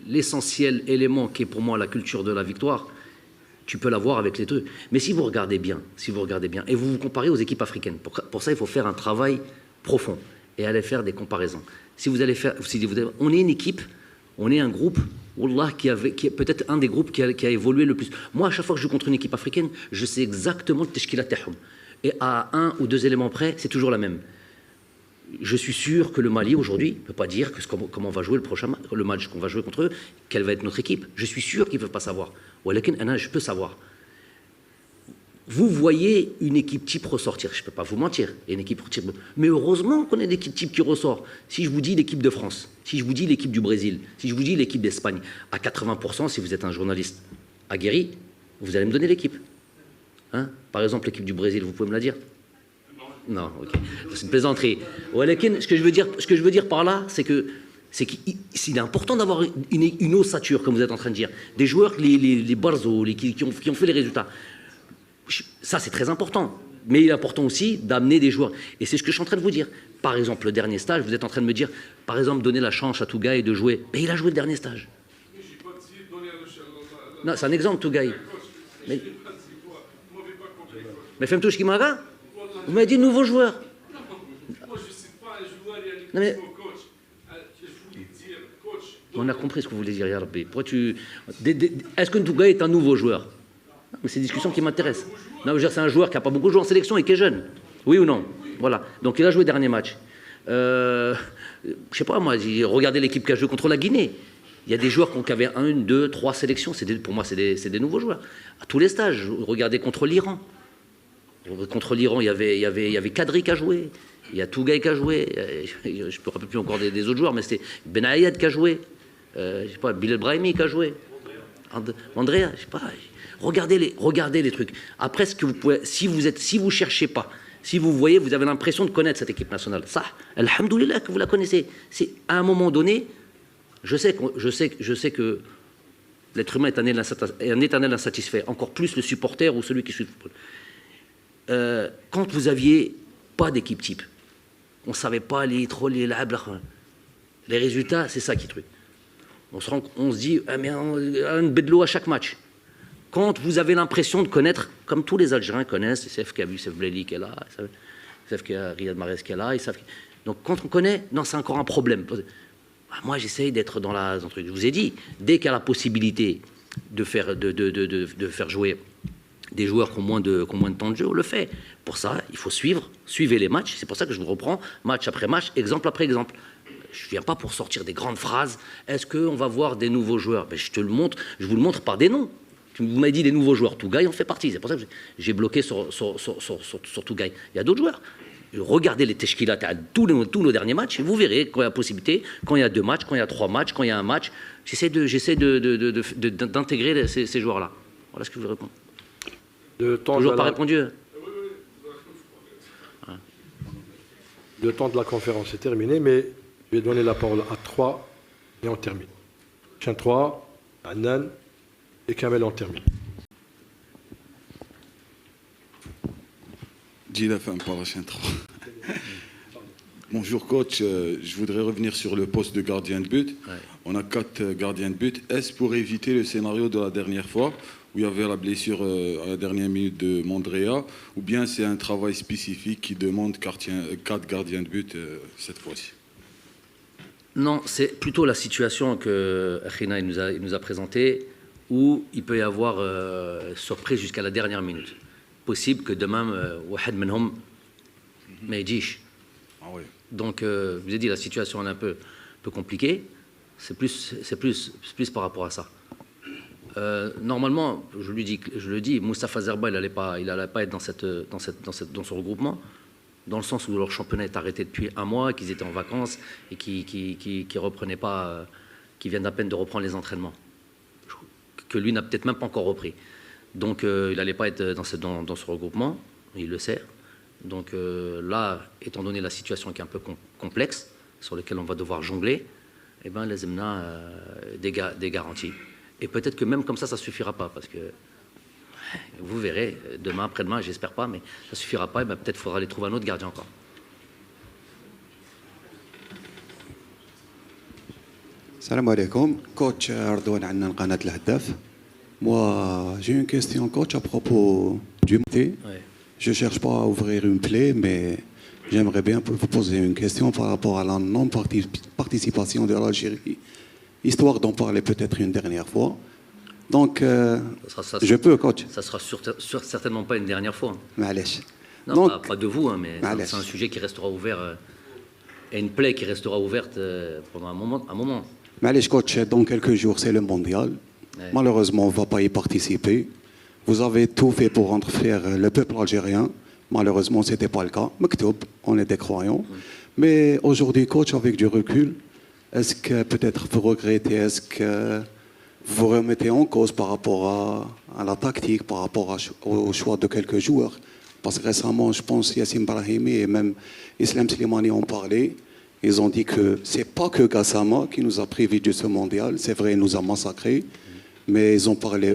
L'essentiel élément qui est pour moi la culture de la victoire, tu peux l'avoir avec les deux. Mais si vous regardez bien, et vous vous comparez aux équipes africaines, pour ça il faut faire un travail profond et aller faire des comparaisons. On est une équipe, on est un groupe, Wallah, qui est peut-être un des groupes qui a évolué le plus. Moi, à chaque fois que je joue contre une équipe africaine, je sais exactement le teshkila tahum. Et à 1 ou 2 éléments près, c'est toujours la même. Je suis sûr que le Mali, aujourd'hui, ne peut pas dire comment on va jouer le match qu'on va jouer contre eux, quelle va être notre équipe. Je suis sûr qu'ils ne peuvent pas savoir. Je peux savoir. Vous voyez une équipe type ressortir. Je ne peux pas vous mentir. Il y a une équipe type. Mais heureusement qu'on a une équipe type qui ressort. Si je vous dis l'équipe de France, si je vous dis l'équipe du Brésil, si je vous dis l'équipe d'Espagne, à 80%, si vous êtes un journaliste aguerri, vous allez me donner l'équipe. Hein? Par exemple, l'équipe du Brésil, vous pouvez me la dire? Non, ok. C'est une plaisanterie. Ce que je veux dire par là, c'est qu'il est important d'avoir une ossature, comme vous êtes en train de dire. Des joueurs, les Barzo, qui ont fait les résultats. Ça, c'est très important. Mais il est important aussi d'amener des joueurs. Et c'est ce que je suis en train de vous dire. Par exemple, le dernier stage, vous êtes en train de me dire, par exemple, donner la chance à Tougaï de jouer. Mais il a joué le dernier stage. Non, c'est un exemple, Tougaï. Mais fais-moi tout ce qui m'a dit. Vous m'avez dit nouveau joueur. Moi, je ne suis pas un joueur, il y a une mais... coach. Je voulais dire, coach. On a compris ce que vous voulez dire, Yarbi. Est-ce que Tougaï est un nouveau joueur? Mais c'est une discussion qui m'intéresse. Non, c'est un joueur qui n'a pas beaucoup joué en sélection et qui est jeune. Oui ou non? Voilà. Donc il a joué le dernier match. Je ne sais pas, moi, regardez l'équipe qui a joué contre la Guinée. Il y a des joueurs qui avaient 1, 2, 3 sélections. Pour moi, c'est des nouveaux joueurs. À tous les stages. Regardez contre l'Iran. Contre l'Iran, il y avait Kadri qui a joué, il y a Tougaï qui a joué, je ne me rappelle plus encore des autres joueurs, mais c'était Ben Ayad qui a joué, je sais pas, Bilal Brahimi qui a joué, Andrea, je sais pas. Regardez les trucs. Après, ce que vous pouvez, si vous cherchez pas, si vous voyez, vous avez l'impression de connaître cette équipe nationale. Ça, alhamdoulilah que vous la connaissez. C'est à un moment donné, je sais que l'être humain est un éternel insatisfait, encore plus le supporter ou celui qui suit le football. Quand vous aviez pas d'équipe type, on savait pas les résultats, c'est ça qui est truc. On se dit, ah, mais un bedlo à chaque match. Quand vous avez l'impression de connaître, comme tous les Algériens connaissent, ils savent qu'il y a Youssef Bleli qui est là, ils savent qu'il y a Riyad Mahrez qui est là, donc quand on connaît, non, c'est encore un problème. Moi, j'essaye d'être dans la... Je vous ai dit, dès qu'il y a la possibilité de faire jouer des joueurs qui ont moins de temps de jeu, on le fait. Pour ça, il faut suivez les matchs. C'est pour ça que je vous reprends match après match, exemple après exemple. Je ne viens pas pour sortir des grandes phrases. Est-ce qu'on va voir des nouveaux joueurs? Je vous le montre par des noms. Vous m'avez dit des nouveaux joueurs. Tougaï en fait partie. C'est pour ça que j'ai bloqué sur Tougaï. Il y a d'autres joueurs. Regardez les teshkilat à tous nos derniers matchs et vous verrez quand il y a possibilité, quand il y a 2 matchs, quand il y a 3 matchs, quand il y a un match. J'essaie d'intégrer ces joueurs-là. Voilà ce que je vous réponds. Toujours pas répondu. Le temps de la conférence est terminé, mais je vais donner la parole à 3 et on termine. Chien 3, Annan et Kamel, on termine. Dis la fin pour la chaîne 3. Bonjour coach, je voudrais revenir sur le poste de gardien de but. Ouais. On a 4 gardiens de but. Est-ce pour éviter le scénario de la dernière fois où il y avait la blessure à la dernière minute de Mandrea, ou bien c'est un travail spécifique qui demande 4 gardiens de but cette fois-ci? Non, c'est plutôt la situation que Khina nous a présentée, où il peut y avoir surprise jusqu'à la dernière minute. Possible que demain, Wahed Menhom Mejish. Ah ouais. Donc, je vous ai dit, la situation est un peu compliquée. C'est plus par rapport à ça. Normalement, je le dis, Moustapha Zerba, il n'allait pas être dans ce regroupement, dans le sens où leur championnat est arrêté depuis 1 mois, qu'ils étaient en vacances et qui reprenaient pas, qui viennent à peine de reprendre les entraînements, que lui n'a peut-être même pas encore repris. Donc, il n'allait pas être dans ce regroupement, il le sait. Donc là, étant donné la situation qui est un peu complexe, sur laquelle on va devoir jongler, eh ben, les EMNA des garanties. Et peut-être que même comme ça ne suffira pas, parce que vous verrez, demain, après-demain, j'espère pas, mais ça ne suffira pas, et ben, peut-être qu'il faudra aller trouver un autre gardien encore. Salam alaikum, coach Ardouane Annan Qanat Al-Haddaf. Moi, j'ai une question, coach, à propos du métier. Ouais. Je ne cherche pas à ouvrir une plaie, mais j'aimerais bien vous poser une question par rapport à la non-participation de l'Algérie, histoire d'en parler peut-être une dernière fois. Donc, je peux, coach. Ça sera certainement pas une dernière fois. Ma'alesh. Non, Donc, pas de vous, hein, mais c'est un sujet qui restera ouvert, et une plaie qui restera ouverte pendant un moment. Ma'alesh, coach, dans quelques jours, c'est le mondial. Ouais. Malheureusement, on ne va pas y participer. Vous avez tout fait pour rendre fier le peuple algérien. Malheureusement, ce n'était pas le cas. Mektoub, on est des croyants. Mais aujourd'hui, coach, avec du recul, est-ce que peut-être vous regrettez, est-ce que vous remettez en cause par rapport à la tactique, par rapport au choix de quelques joueurs? Parce que récemment, je pense, Yassine Brahimi et même Islam Slimani ont parlé. Ils ont dit que ce n'est pas que Gassama qui nous a privés de ce mondial. C'est vrai, il nous a massacrés. Mais ils ont parlé,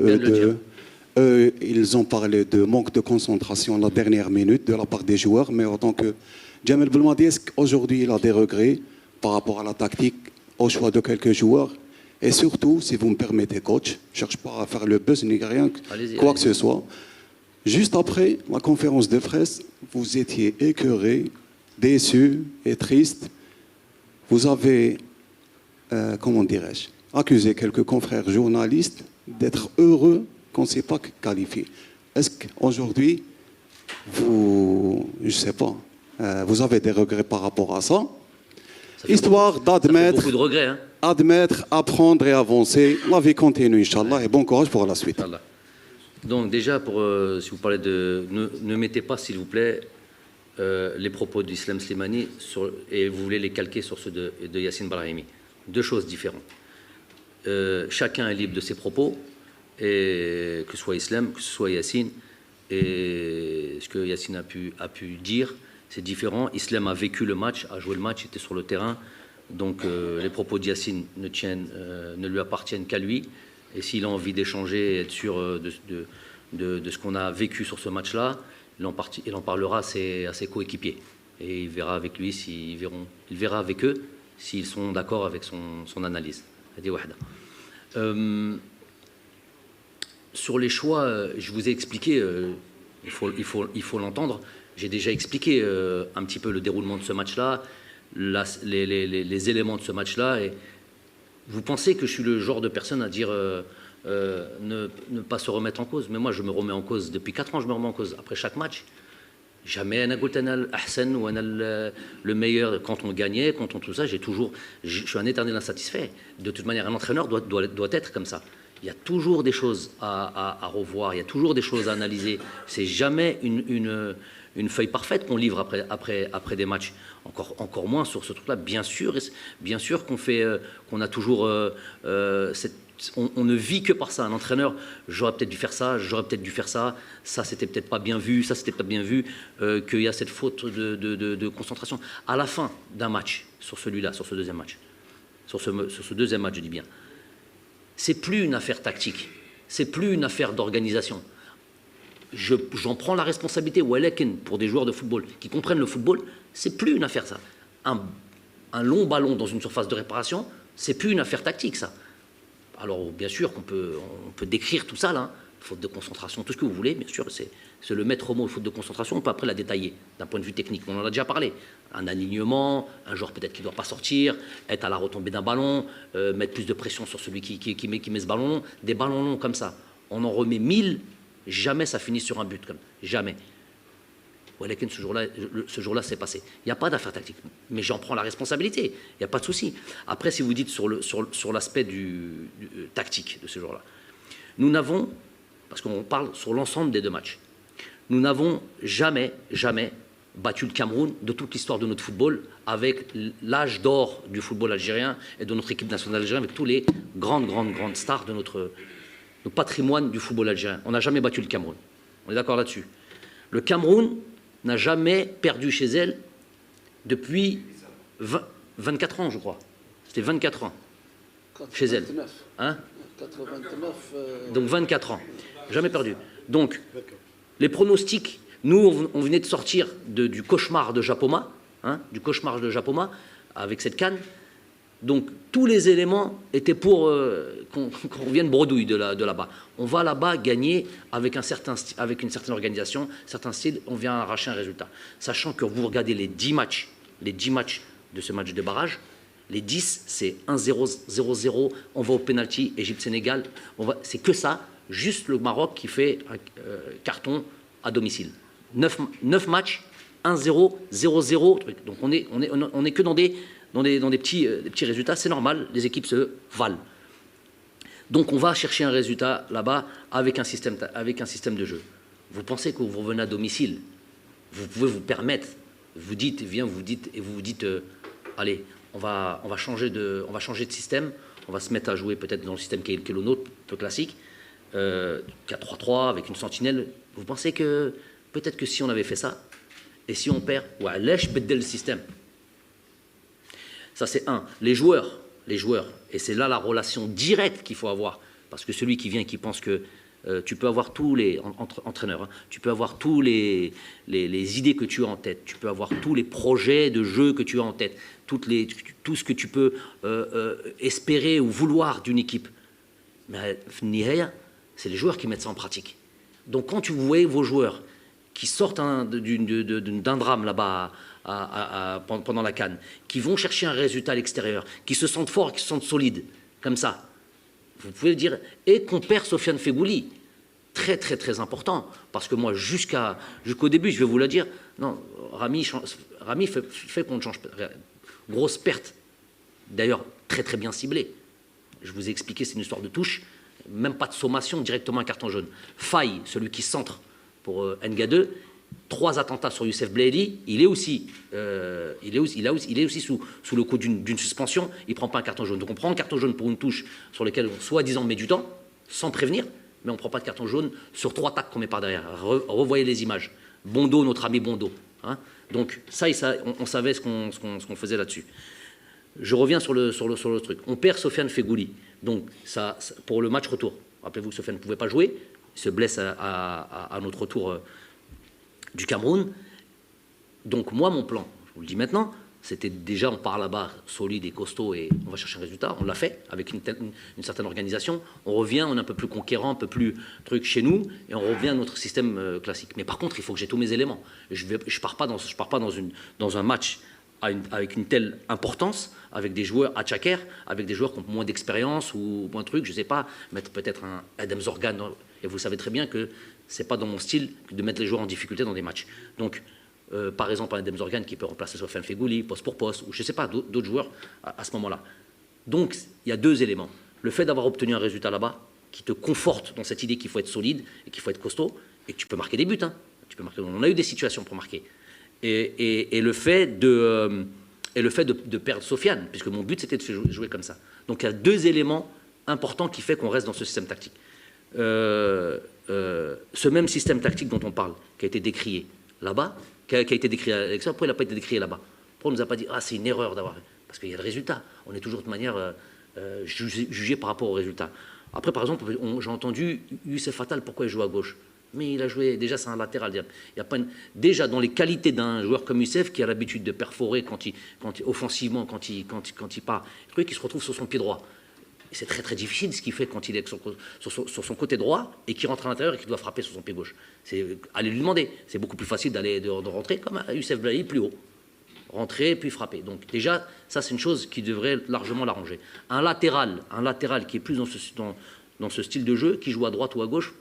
ils ont parlé de manque de concentration à la dernière minute de la part des joueurs, mais en tant que Jamel Belmadi, est-ce qu'aujourd'hui il a des regrets par rapport à la tactique, au choix de quelques joueurs? Et surtout, si vous me permettez, coach, je ne cherche pas à faire le buzz ni rien, quoi que ce soit. Juste après la conférence de presse, vous étiez écœuré, déçu et triste. Vous avez, comment dirais-je, accusé quelques confrères journalistes d'être heureux qu'on ne s'est pas qualifié. Est-ce qu'aujourd'hui, je ne sais pas, vous avez des regrets par rapport à ça? Histoire d'admettre, beaucoup de regrets, hein. Admettre, apprendre et avancer. La vie continue, Inch'Allah, et bon courage pour la suite. Inch'Allah. Donc déjà, si vous parlez de... Ne mettez pas, s'il vous plaît, les propos d'Islam Slimani et vous voulez les calquer sur ceux de Yassine Brahimi. 2 choses différentes. Chacun est libre de ses propos, et que ce soit Islam, que ce soit Yassine, et ce que Yassine a pu dire, c'est différent. Islam a vécu le match, a joué le match, était sur le terrain, donc les propos de Yassine ne lui appartiennent qu'à lui, et s'il a envie d'échanger et être sûr de ce qu'on a vécu sur ce match-là, il en parlera à ses coéquipiers, et il verra avec lui il verra avec eux s'ils sont d'accord avec son analyse. هذه واحدة. Sur les choix, je vous ai expliqué, il faut l'entendre. J'ai déjà expliqué un petit peu le déroulement de ce match-là, les éléments de ce match-là. Et vous pensez que je suis le genre de personne à dire ne pas se remettre en cause. Mais moi, je me remets en cause. Depuis 4 ans, je me remets en cause. Après chaque match, jamais أنا قلت أنا الأحسن ou أنا le meilleur. Quand on gagnait, quand on tout ça, je suis un éternel insatisfait. De toute manière, un entraîneur doit être comme ça. Il y a toujours des choses à revoir, il y a toujours des choses à analyser. C'est jamais une feuille parfaite qu'on livre après des matchs. Encore moins sur ce truc-là. Bien sûr qu'on a toujours on ne vit que par ça. Un entraîneur, j'aurais peut-être dû faire ça, ça c'était peut-être pas bien vu, ça c'était pas bien vu, qu'il y a cette faute de concentration. À la fin d'un match, sur celui-là, sur ce deuxième match, je dis bien, c'est plus une affaire tactique, c'est plus une affaire d'organisation. J'en prends la responsabilité, pour des joueurs de football qui comprennent le football, c'est plus une affaire ça. Un long ballon dans une surface de réparation, c'est plus une affaire tactique ça. Alors bien sûr qu'on peut décrire tout ça là, faute de concentration, tout ce que vous voulez, bien sûr, c'est le maître mot, faute de concentration, on peut après la détailler d'un point de vue technique, on en a déjà parlé. Un alignement, un joueur peut-être qui ne doit pas sortir, être à la retombée d'un ballon, mettre plus de pression sur celui qui met ce ballon long, des ballons longs comme ça. On en remet 1000, jamais ça finit sur un but, comme jamais. Ce jour-là, c'est passé. Il n'y a pas d'affaire tactique, mais j'en prends la responsabilité, il n'y a pas de souci. Après, si vous dites sur l'aspect tactique de ce jour-là, nous n'avons, parce qu'on parle sur l'ensemble des 2 matchs, nous n'avons jamais battu le Cameroun de toute l'histoire de notre football, avec l'âge d'or du football algérien et de notre équipe nationale algérienne, avec tous les grandes stars de notre patrimoine du football algérien. On n'a jamais battu le Cameroun. On est d'accord là-dessus. Le Cameroun n'a jamais perdu chez elle depuis 24 ans, je crois. C'était 24 ans chez elle. Hein 89. Donc 24 ans. Jamais perdu. Donc, les pronostics, nous, on venait de sortir du cauchemar de Japoma, avec cette CAN. Donc, tous les éléments étaient pour qu'on revienne bredouille de là-bas. On va là-bas gagner avec une certaine organisation, certains styles, on vient arracher un résultat. Sachant que vous regardez les 10 matchs de ce match de barrage, les 10, c'est 1-0, 0-0, on va au penalty, Égypte-Sénégal, c'est que ça, juste le Maroc qui fait un carton à domicile. 9 matchs, 1-0, 0-0, donc on est que dans des petits résultats, c'est normal, les équipes se valent. Donc on va chercher un résultat là-bas avec un système de jeu. Vous pensez que vous revenez à domicile, vous pouvez vous permettre, vous dites, allez, on va changer de système, on va se mettre à jouer peut-être dans le système qui est le nôtre, peu classique, 4-3-3 avec une sentinelle. Vous pensez que peut-être que si on avait fait ça, et si on perd, je bedel le système. Ça, c'est un. Les joueurs, et c'est là la relation directe qu'il faut avoir, parce que celui qui vient et qui pense que tu peux avoir tous les entraîneurs, tu peux avoir tous les idées que tu as en tête, tu peux avoir tous les projets de jeu que tu as en tête, tout ce que tu peux espérer ou vouloir d'une équipe. Mais c'est les joueurs qui mettent ça en pratique. Donc quand tu vois vos joueurs qui sortent d'un drame là-bas pendant la CAN, qui vont chercher un résultat à l'extérieur, qui se sentent forts, qui se sentent solides, comme ça, vous pouvez dire, et qu'on perd Sofiane Feghouli, très très très important, parce que moi jusqu'au début, je vais vous le dire, non, Rami fait qu'on ne change pas, grosse perte, d'ailleurs très très bien ciblée. Je vous ai expliqué, c'est une histoire de touche, même pas de sommation, directement un carton jaune. Faye, celui qui centre pour Nga2, 3 attentats sur Youssef Blaheli, il est aussi sous le coup d'une suspension, il ne prend pas un carton jaune. Donc on prend un carton jaune pour une touche sur laquelle on soi-disant met du temps, sans prévenir, mais on ne prend pas de carton jaune sur 3 tacles qu'on met par derrière. Revoyez les images. Bondo, notre ami Bondo. Hein. Donc ça, on savait ce qu'on faisait là-dessus. Je reviens sur le truc. On perd Sofiane Feghouli. Donc ça, pour le match retour, rappelez-vous que Sofiane ne pouvait pas jouer, il se blesse à notre retour du Cameroun. Donc moi, mon plan, je vous le dis maintenant, C'était déjà, on part là-bas solide et costaud et on va chercher un résultat. On l'a fait avec une certaine organisation. On revient, on est un peu plus conquérant, un peu plus truc chez nous et on revient à notre système classique. Mais par contre, il faut que j'ai tous mes éléments. Je pars pas dans un match avec une telle importance, avec des joueurs à Tchaker, avec des joueurs qui ont moins d'expérience ou moins de trucs, je ne sais pas, mettre peut-être un Adam Zorgan. Et vous savez très bien que ce n'est pas dans mon style de mettre les joueurs en difficulté dans des matchs. Donc, par exemple, un Adam Zorgan qui peut remplacer Sofiane Fegouli, poste pour poste, ou je ne sais pas, d'autres joueurs à ce moment-là. Donc, il y a deux éléments. Le fait d'avoir obtenu un résultat là-bas, qui te conforte dans cette idée qu'il faut être solide et qu'il faut être costaud, et que tu peux marquer des buts. Hein. Tu peux marquer, on a eu des situations pour marquer. Et le fait de perdre Sofiane, puisque mon but c'était de faire jouer comme ça. Donc il y a deux éléments importants qui font qu'on reste dans ce système tactique. Ce même système tactique dont on parle, qui a été décrié là-bas, qui a été décrié à l'extérieur, pourquoi il n'a pas été décrié là-bas? Pourquoi on ne nous a pas dit « Ah, c'est une erreur d'avoir... » Parce qu'il y a le résultat. On est toujours de manière jugé par rapport au résultat. Après, par exemple, j'ai entendu Youssef Attal, pourquoi il joue à gauche? Mais il a joué, déjà c'est un latéral. Il y a pas déjà dans les qualités d'un joueur comme Youssef qui a l'habitude de perforer offensivement quand il part, il se retrouve sur son pied droit. C'est très très difficile ce qu'il fait quand il est sur son côté droit et qu'il rentre à l'intérieur et qu'il doit frapper sur son pied gauche. Allez lui demander. C'est beaucoup plus facile de rentrer comme Youssef Blahi plus haut. Rentrer puis frapper. Donc déjà, ça c'est une chose qui devrait largement l'arranger. Un latéral qui est plus dans ce style de jeu, qui joue à droite ou à gauche,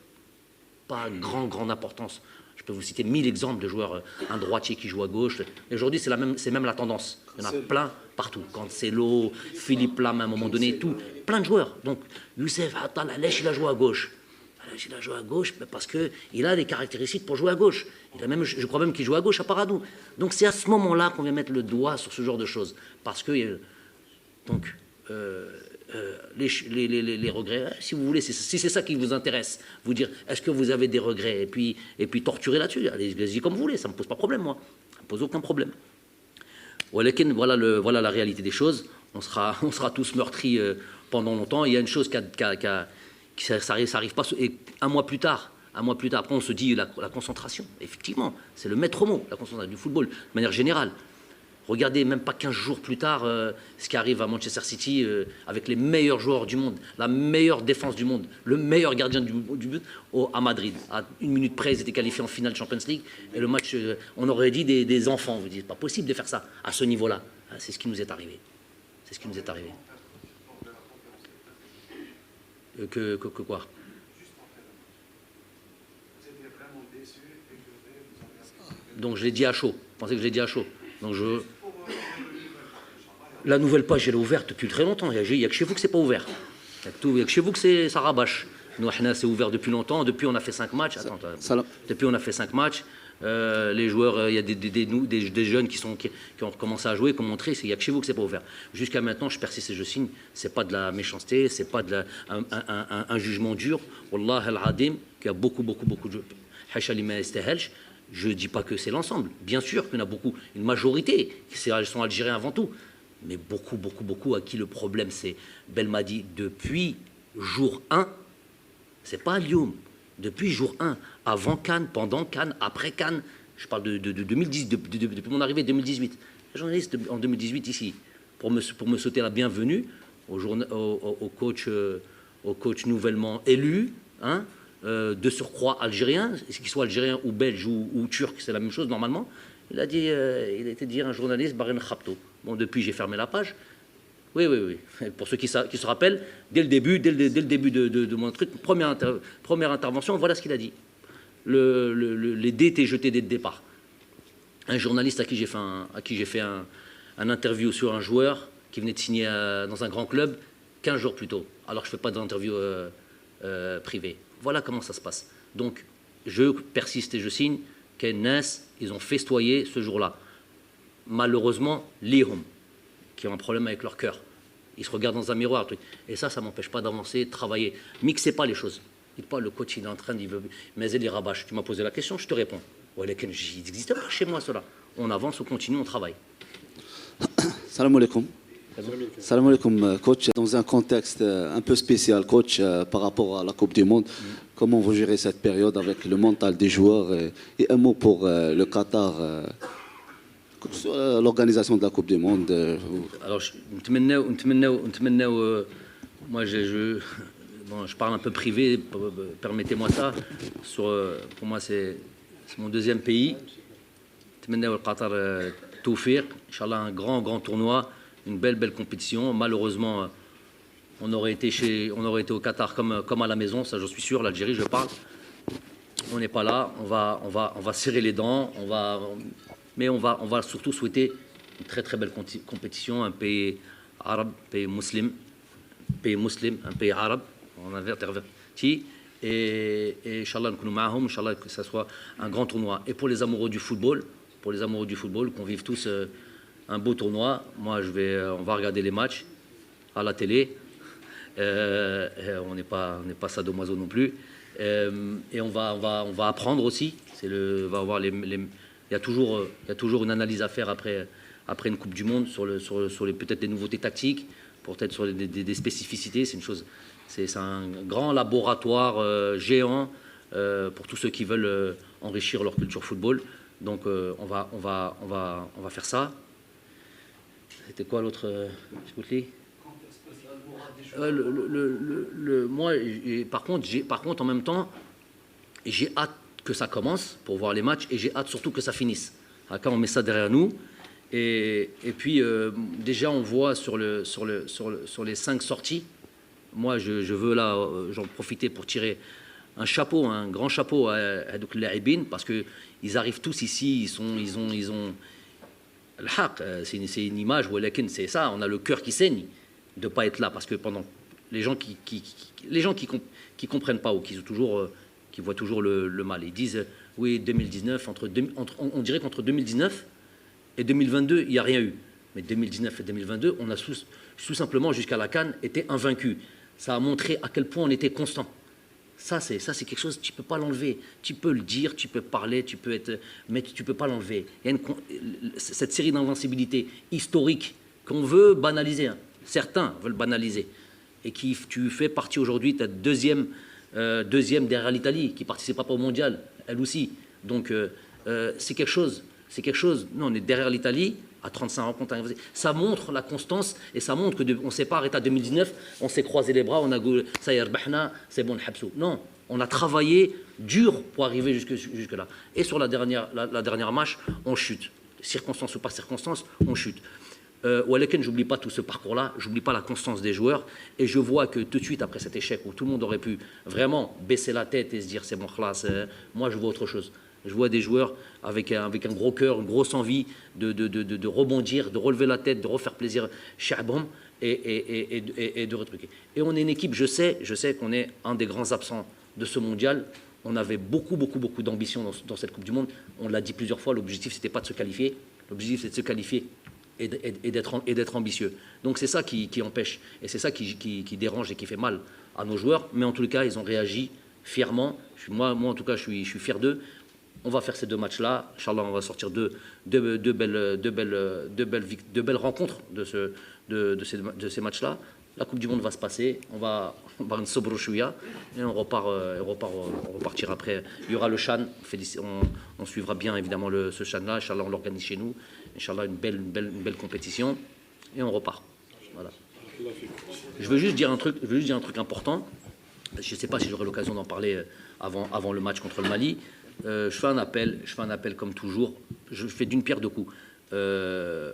pas grande importance. Je peux vous citer 1000 exemples de joueurs, un droitier qui joue à gauche. Et aujourd'hui, c'est même la tendance. Il y en a plein partout. Cancelo, Philippe Lam à un moment donné, tout. Plein de joueurs. Donc, Youssef Attal, il a joué à gauche. Il a joué à gauche parce qu'il a les caractéristiques pour jouer à gauche. Je crois même qu'il joue à gauche à Paradou. Donc, c'est à ce moment-là qu'on vient mettre le doigt sur ce genre de choses. Parce que... Donc... les regrets, si vous voulez, si c'est ça qui vous intéresse, vous dire est-ce que vous avez des regrets et puis torturer là-dessus, allez-y comme vous voulez, ça ne me pose pas de problème, moi, ça ne me pose aucun problème. Voilà la réalité des choses, on sera tous meurtris pendant longtemps. Il y a une chose ça arrive pas, et un mois plus tard, après on se dit la concentration, effectivement, c'est le maître mot, la concentration du football, de manière générale. Regardez, même pas 15 jours plus tard, ce qui arrive à Manchester City avec les meilleurs joueurs du monde, la meilleure défense du monde, le meilleur gardien du but à Madrid. À une minute près, ils étaient qualifiés en finale Champions League. Et le match, on aurait dit des enfants. Vous dites, pas possible de faire ça à ce niveau-là. C'est ce qui nous est arrivé. C'est ce qui nous est arrivé. Que quoi? Donc je l'ai dit à chaud. Vous pensez que je l'ai dit à chaud? Donc la nouvelle page, elle est ouverte depuis très longtemps. Il n'y a que chez vous que c'est pas ouvert. Il n'y a que chez vous que ça rabâche. Nous, c'est ouvert depuis longtemps. Depuis, on a fait 5 matchs. Depuis, on a fait 5 matchs. Les joueurs, il y a des jeunes qui ont commencé à jouer, qui ont montré. Il n'y a que chez vous que c'est pas ouvert. Jusqu'à maintenant, je persiste et je signe. C'est pas de la méchanceté, c'est pas un jugement dur. Wallah al-Adim, qu'il y a beaucoup de je ne dis pas que c'est l'ensemble. Bien sûr qu'il y en a beaucoup, une majorité, ils sont algériens avant tout. Mais beaucoup à qui le problème, c'est Belmadi, depuis jour 1, c'est pas Lyoum, depuis jour 1, avant Cannes, pendant Cannes, après Cannes, je parle de 2010, depuis mon arrivée 2018. Journaliste en 2018 ici, pour me souhaiter la bienvenue au coach nouvellement élu, hein, de surcroît algérien, qu'il soit algérien ou belge ou turc, c'est la même chose normalement. Il a été dire un journaliste, Barren Khabto. Bon, depuis j'ai fermé la page. Oui. Pour ceux qui se rappellent, dès le début de mon truc, première intervention, voilà ce qu'il a dit. Les dés étaient jetés dès le départ. Un journaliste à qui j'ai fait un interview sur un joueur qui venait de signer dans un grand club 15 jours plus tôt, alors que je ne fais pas d'interview privée. Voilà comment ça se passe. Donc, je persiste et je signe qu'Ennes, ils ont festoyé ce jour-là. Malheureusement, l'Ihom, qui ont un problème avec leur cœur. Ils se regardent dans un miroir. Et ça ne m'empêche pas d'avancer, de travailler. Mixez pas les choses. Dites pas, le coach, il est en train de... Mais il les rabâche. Tu m'as posé la question, je te réponds. Ouais, il n'existe pas chez moi, cela. On avance, on continue, on travaille. Salam alaikum. Salam alaikum, coach. Dans un contexte un peu spécial, coach, par rapport à la Coupe du Monde, comment vous gérez cette période avec le mental des joueurs et un mot pour le Qatar l'organisation de la Coupe du Monde. Alors, moi, bon, je parle un peu privé, permettez-moi ça. Pour moi, c'est mon deuxième pays. Le Qatar, Tawfiq, Inch'Allah, un grand tournoi, une belle compétition. Malheureusement, on aurait été au Qatar comme à la maison, ça je suis sûr, l'Algérie, je parle. On n'est pas là, on va serrer les dents, mais on va surtout souhaiter une très belle compétition, un pays arabe, un pays musulman, un pays arabe, on a averti, et Inch'Allah, Inch'Allah, que ça soit un grand tournoi. Et pour les amoureux du football, qu'on vive tous un beau tournoi, moi on va regarder les matchs à la télé, on n'est pas sadomaso non plus. Et on va apprendre aussi. Il y a toujours une analyse à faire après une Coupe du Monde sur les peut-être des nouveautés tactiques, peut-être sur des spécificités. C'est un grand laboratoire géant pour tous ceux qui veulent enrichir leur culture football. Donc on va faire ça. C'était quoi l'autre moi, par contre, en même temps, j'ai hâte que ça commence pour voir les matchs et j'ai hâte surtout que ça finisse. Quand on met ça derrière nous, et puis déjà on voit sur les 5 sorties. Moi, je veux là, j'en profiter pour tirer un grand chapeau à les Laïbin, parce que ils arrivent tous ici, ils ont le haq, c'est une image, c'est ça, on a le cœur qui saigne de ne pas être là, parce que pendant les gens qui comprennent pas ou qui voient toujours le mal, ils disent oui 2019 on dirait qu'entre 2019 et 2022 il n'y a rien eu, mais 2019 et 2022 on a tout simplement jusqu'à la CAN été invaincus. Ça a montré à quel point on était constant. Ça c'est quelque chose, tu peux pas l'enlever. Tu peux le dire, tu peux parler, mais tu peux pas l'enlever. Il y a cette série d'invincibilité historique qu'on veut banaliser. Certains veulent banaliser. Et tu fais partie aujourd'hui, tu es deuxième derrière l'Italie, qui ne participe pas au mondial, elle aussi. Donc c'est quelque chose. Nous, on est derrière l'Italie, à 35 rencontres. Ça montre la constance et ça montre qu'on ne s'est pas arrêté à 2019, on s'est croisé les bras, on a dit ça y est, c'est bon, habsou. Non, on a travaillé dur pour arriver jusque là. Et sur la dernière match, on chute. Circonstance ou pas circonstance, on chute. J'oublie pas tout ce parcours-là, j'oublie pas la constance des joueurs, et je vois que tout de suite après cet échec où tout le monde aurait pu vraiment baisser la tête et se dire c'est bon, classe, moi je vois autre chose. Je vois des joueurs avec un gros cœur, une grosse envie de rebondir, de relever la tête, de refaire plaisir chez Abom et de retruquer. Et on est une équipe, je sais qu'on est un des grands absents de ce mondial. On avait beaucoup d'ambition dans cette Coupe du Monde. On l'a dit plusieurs fois, l'objectif c'était pas de se qualifier, l'objectif c'est de se qualifier et d'être ambitieux. Donc c'est ça qui empêche, et c'est ça qui dérange et qui fait mal à nos joueurs. Mais en tous les cas, ils ont réagi fièrement. Moi en tout cas, je suis fier d'eux. On va faire ces 2 matchs-là. Inch'Allah, on va sortir deux belles rencontres de ces matchs-là. La Coupe du Monde va se passer. On va avoir une sobrochouya et on repartira après. Il y aura le Chan. On suivra bien évidemment ce Chan-là. Inch'Allah, on l'organise chez nous. Inch'Allah, une belle compétition et on repart. Voilà. Je veux juste dire un truc important. Je ne sais pas si j'aurai l'occasion d'en parler avant le match contre le Mali. Je fais un appel comme toujours. Je fais d'une pierre 2 coups. D'une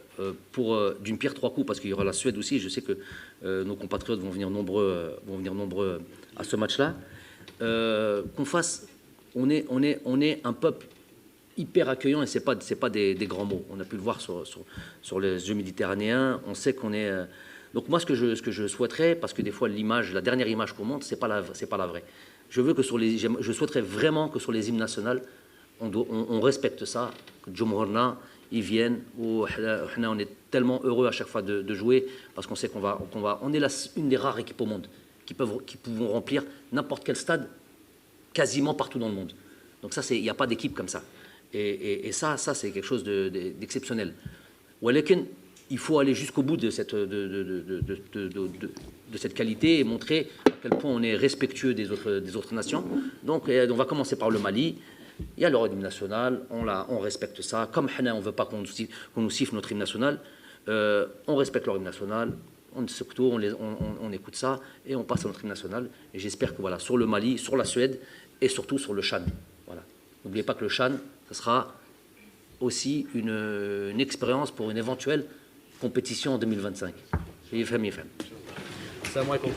pierre 3 coups, parce qu'il y aura la Suède aussi. Je sais que nos compatriotes vont venir nombreux à ce match-là. On est un peuple hyper accueillant, et c'est pas des grands mots. On a pu le voir sur les Jeux méditerranéens. On sait qu'on est. Donc moi, ce que je souhaiterais, parce que des fois la dernière image qu'on montre, c'est pas la vraie. Je souhaiterais vraiment que sur les hymnes nationales, on respecte ça, que Jumhurna, ils viennent, on est tellement heureux à chaque fois de jouer, parce qu'on sait on est une des rares équipes au monde qui pouvons remplir n'importe quel stade, quasiment partout dans le monde. Donc ça, il n'y a pas d'équipe comme ça. Et ça c'est quelque chose d'exceptionnel. Il faut aller jusqu'au bout de cette qualité et montrer à quel point on est respectueux des autres nations. Donc on va commencer par le Mali. Il y a leur hymne national, on respecte ça. Comme Hana, on ne veut pas qu'on nous siffle notre hymne national, on respecte leur hymne national, on écoute ça et on passe à notre hymne national. Et j'espère que voilà, sur le Mali, sur la Suède et surtout sur le Chan. Voilà. N'oubliez pas que le Chan, ce sera aussi une expérience pour une éventuelle compétition en 2025. Salam alaikum.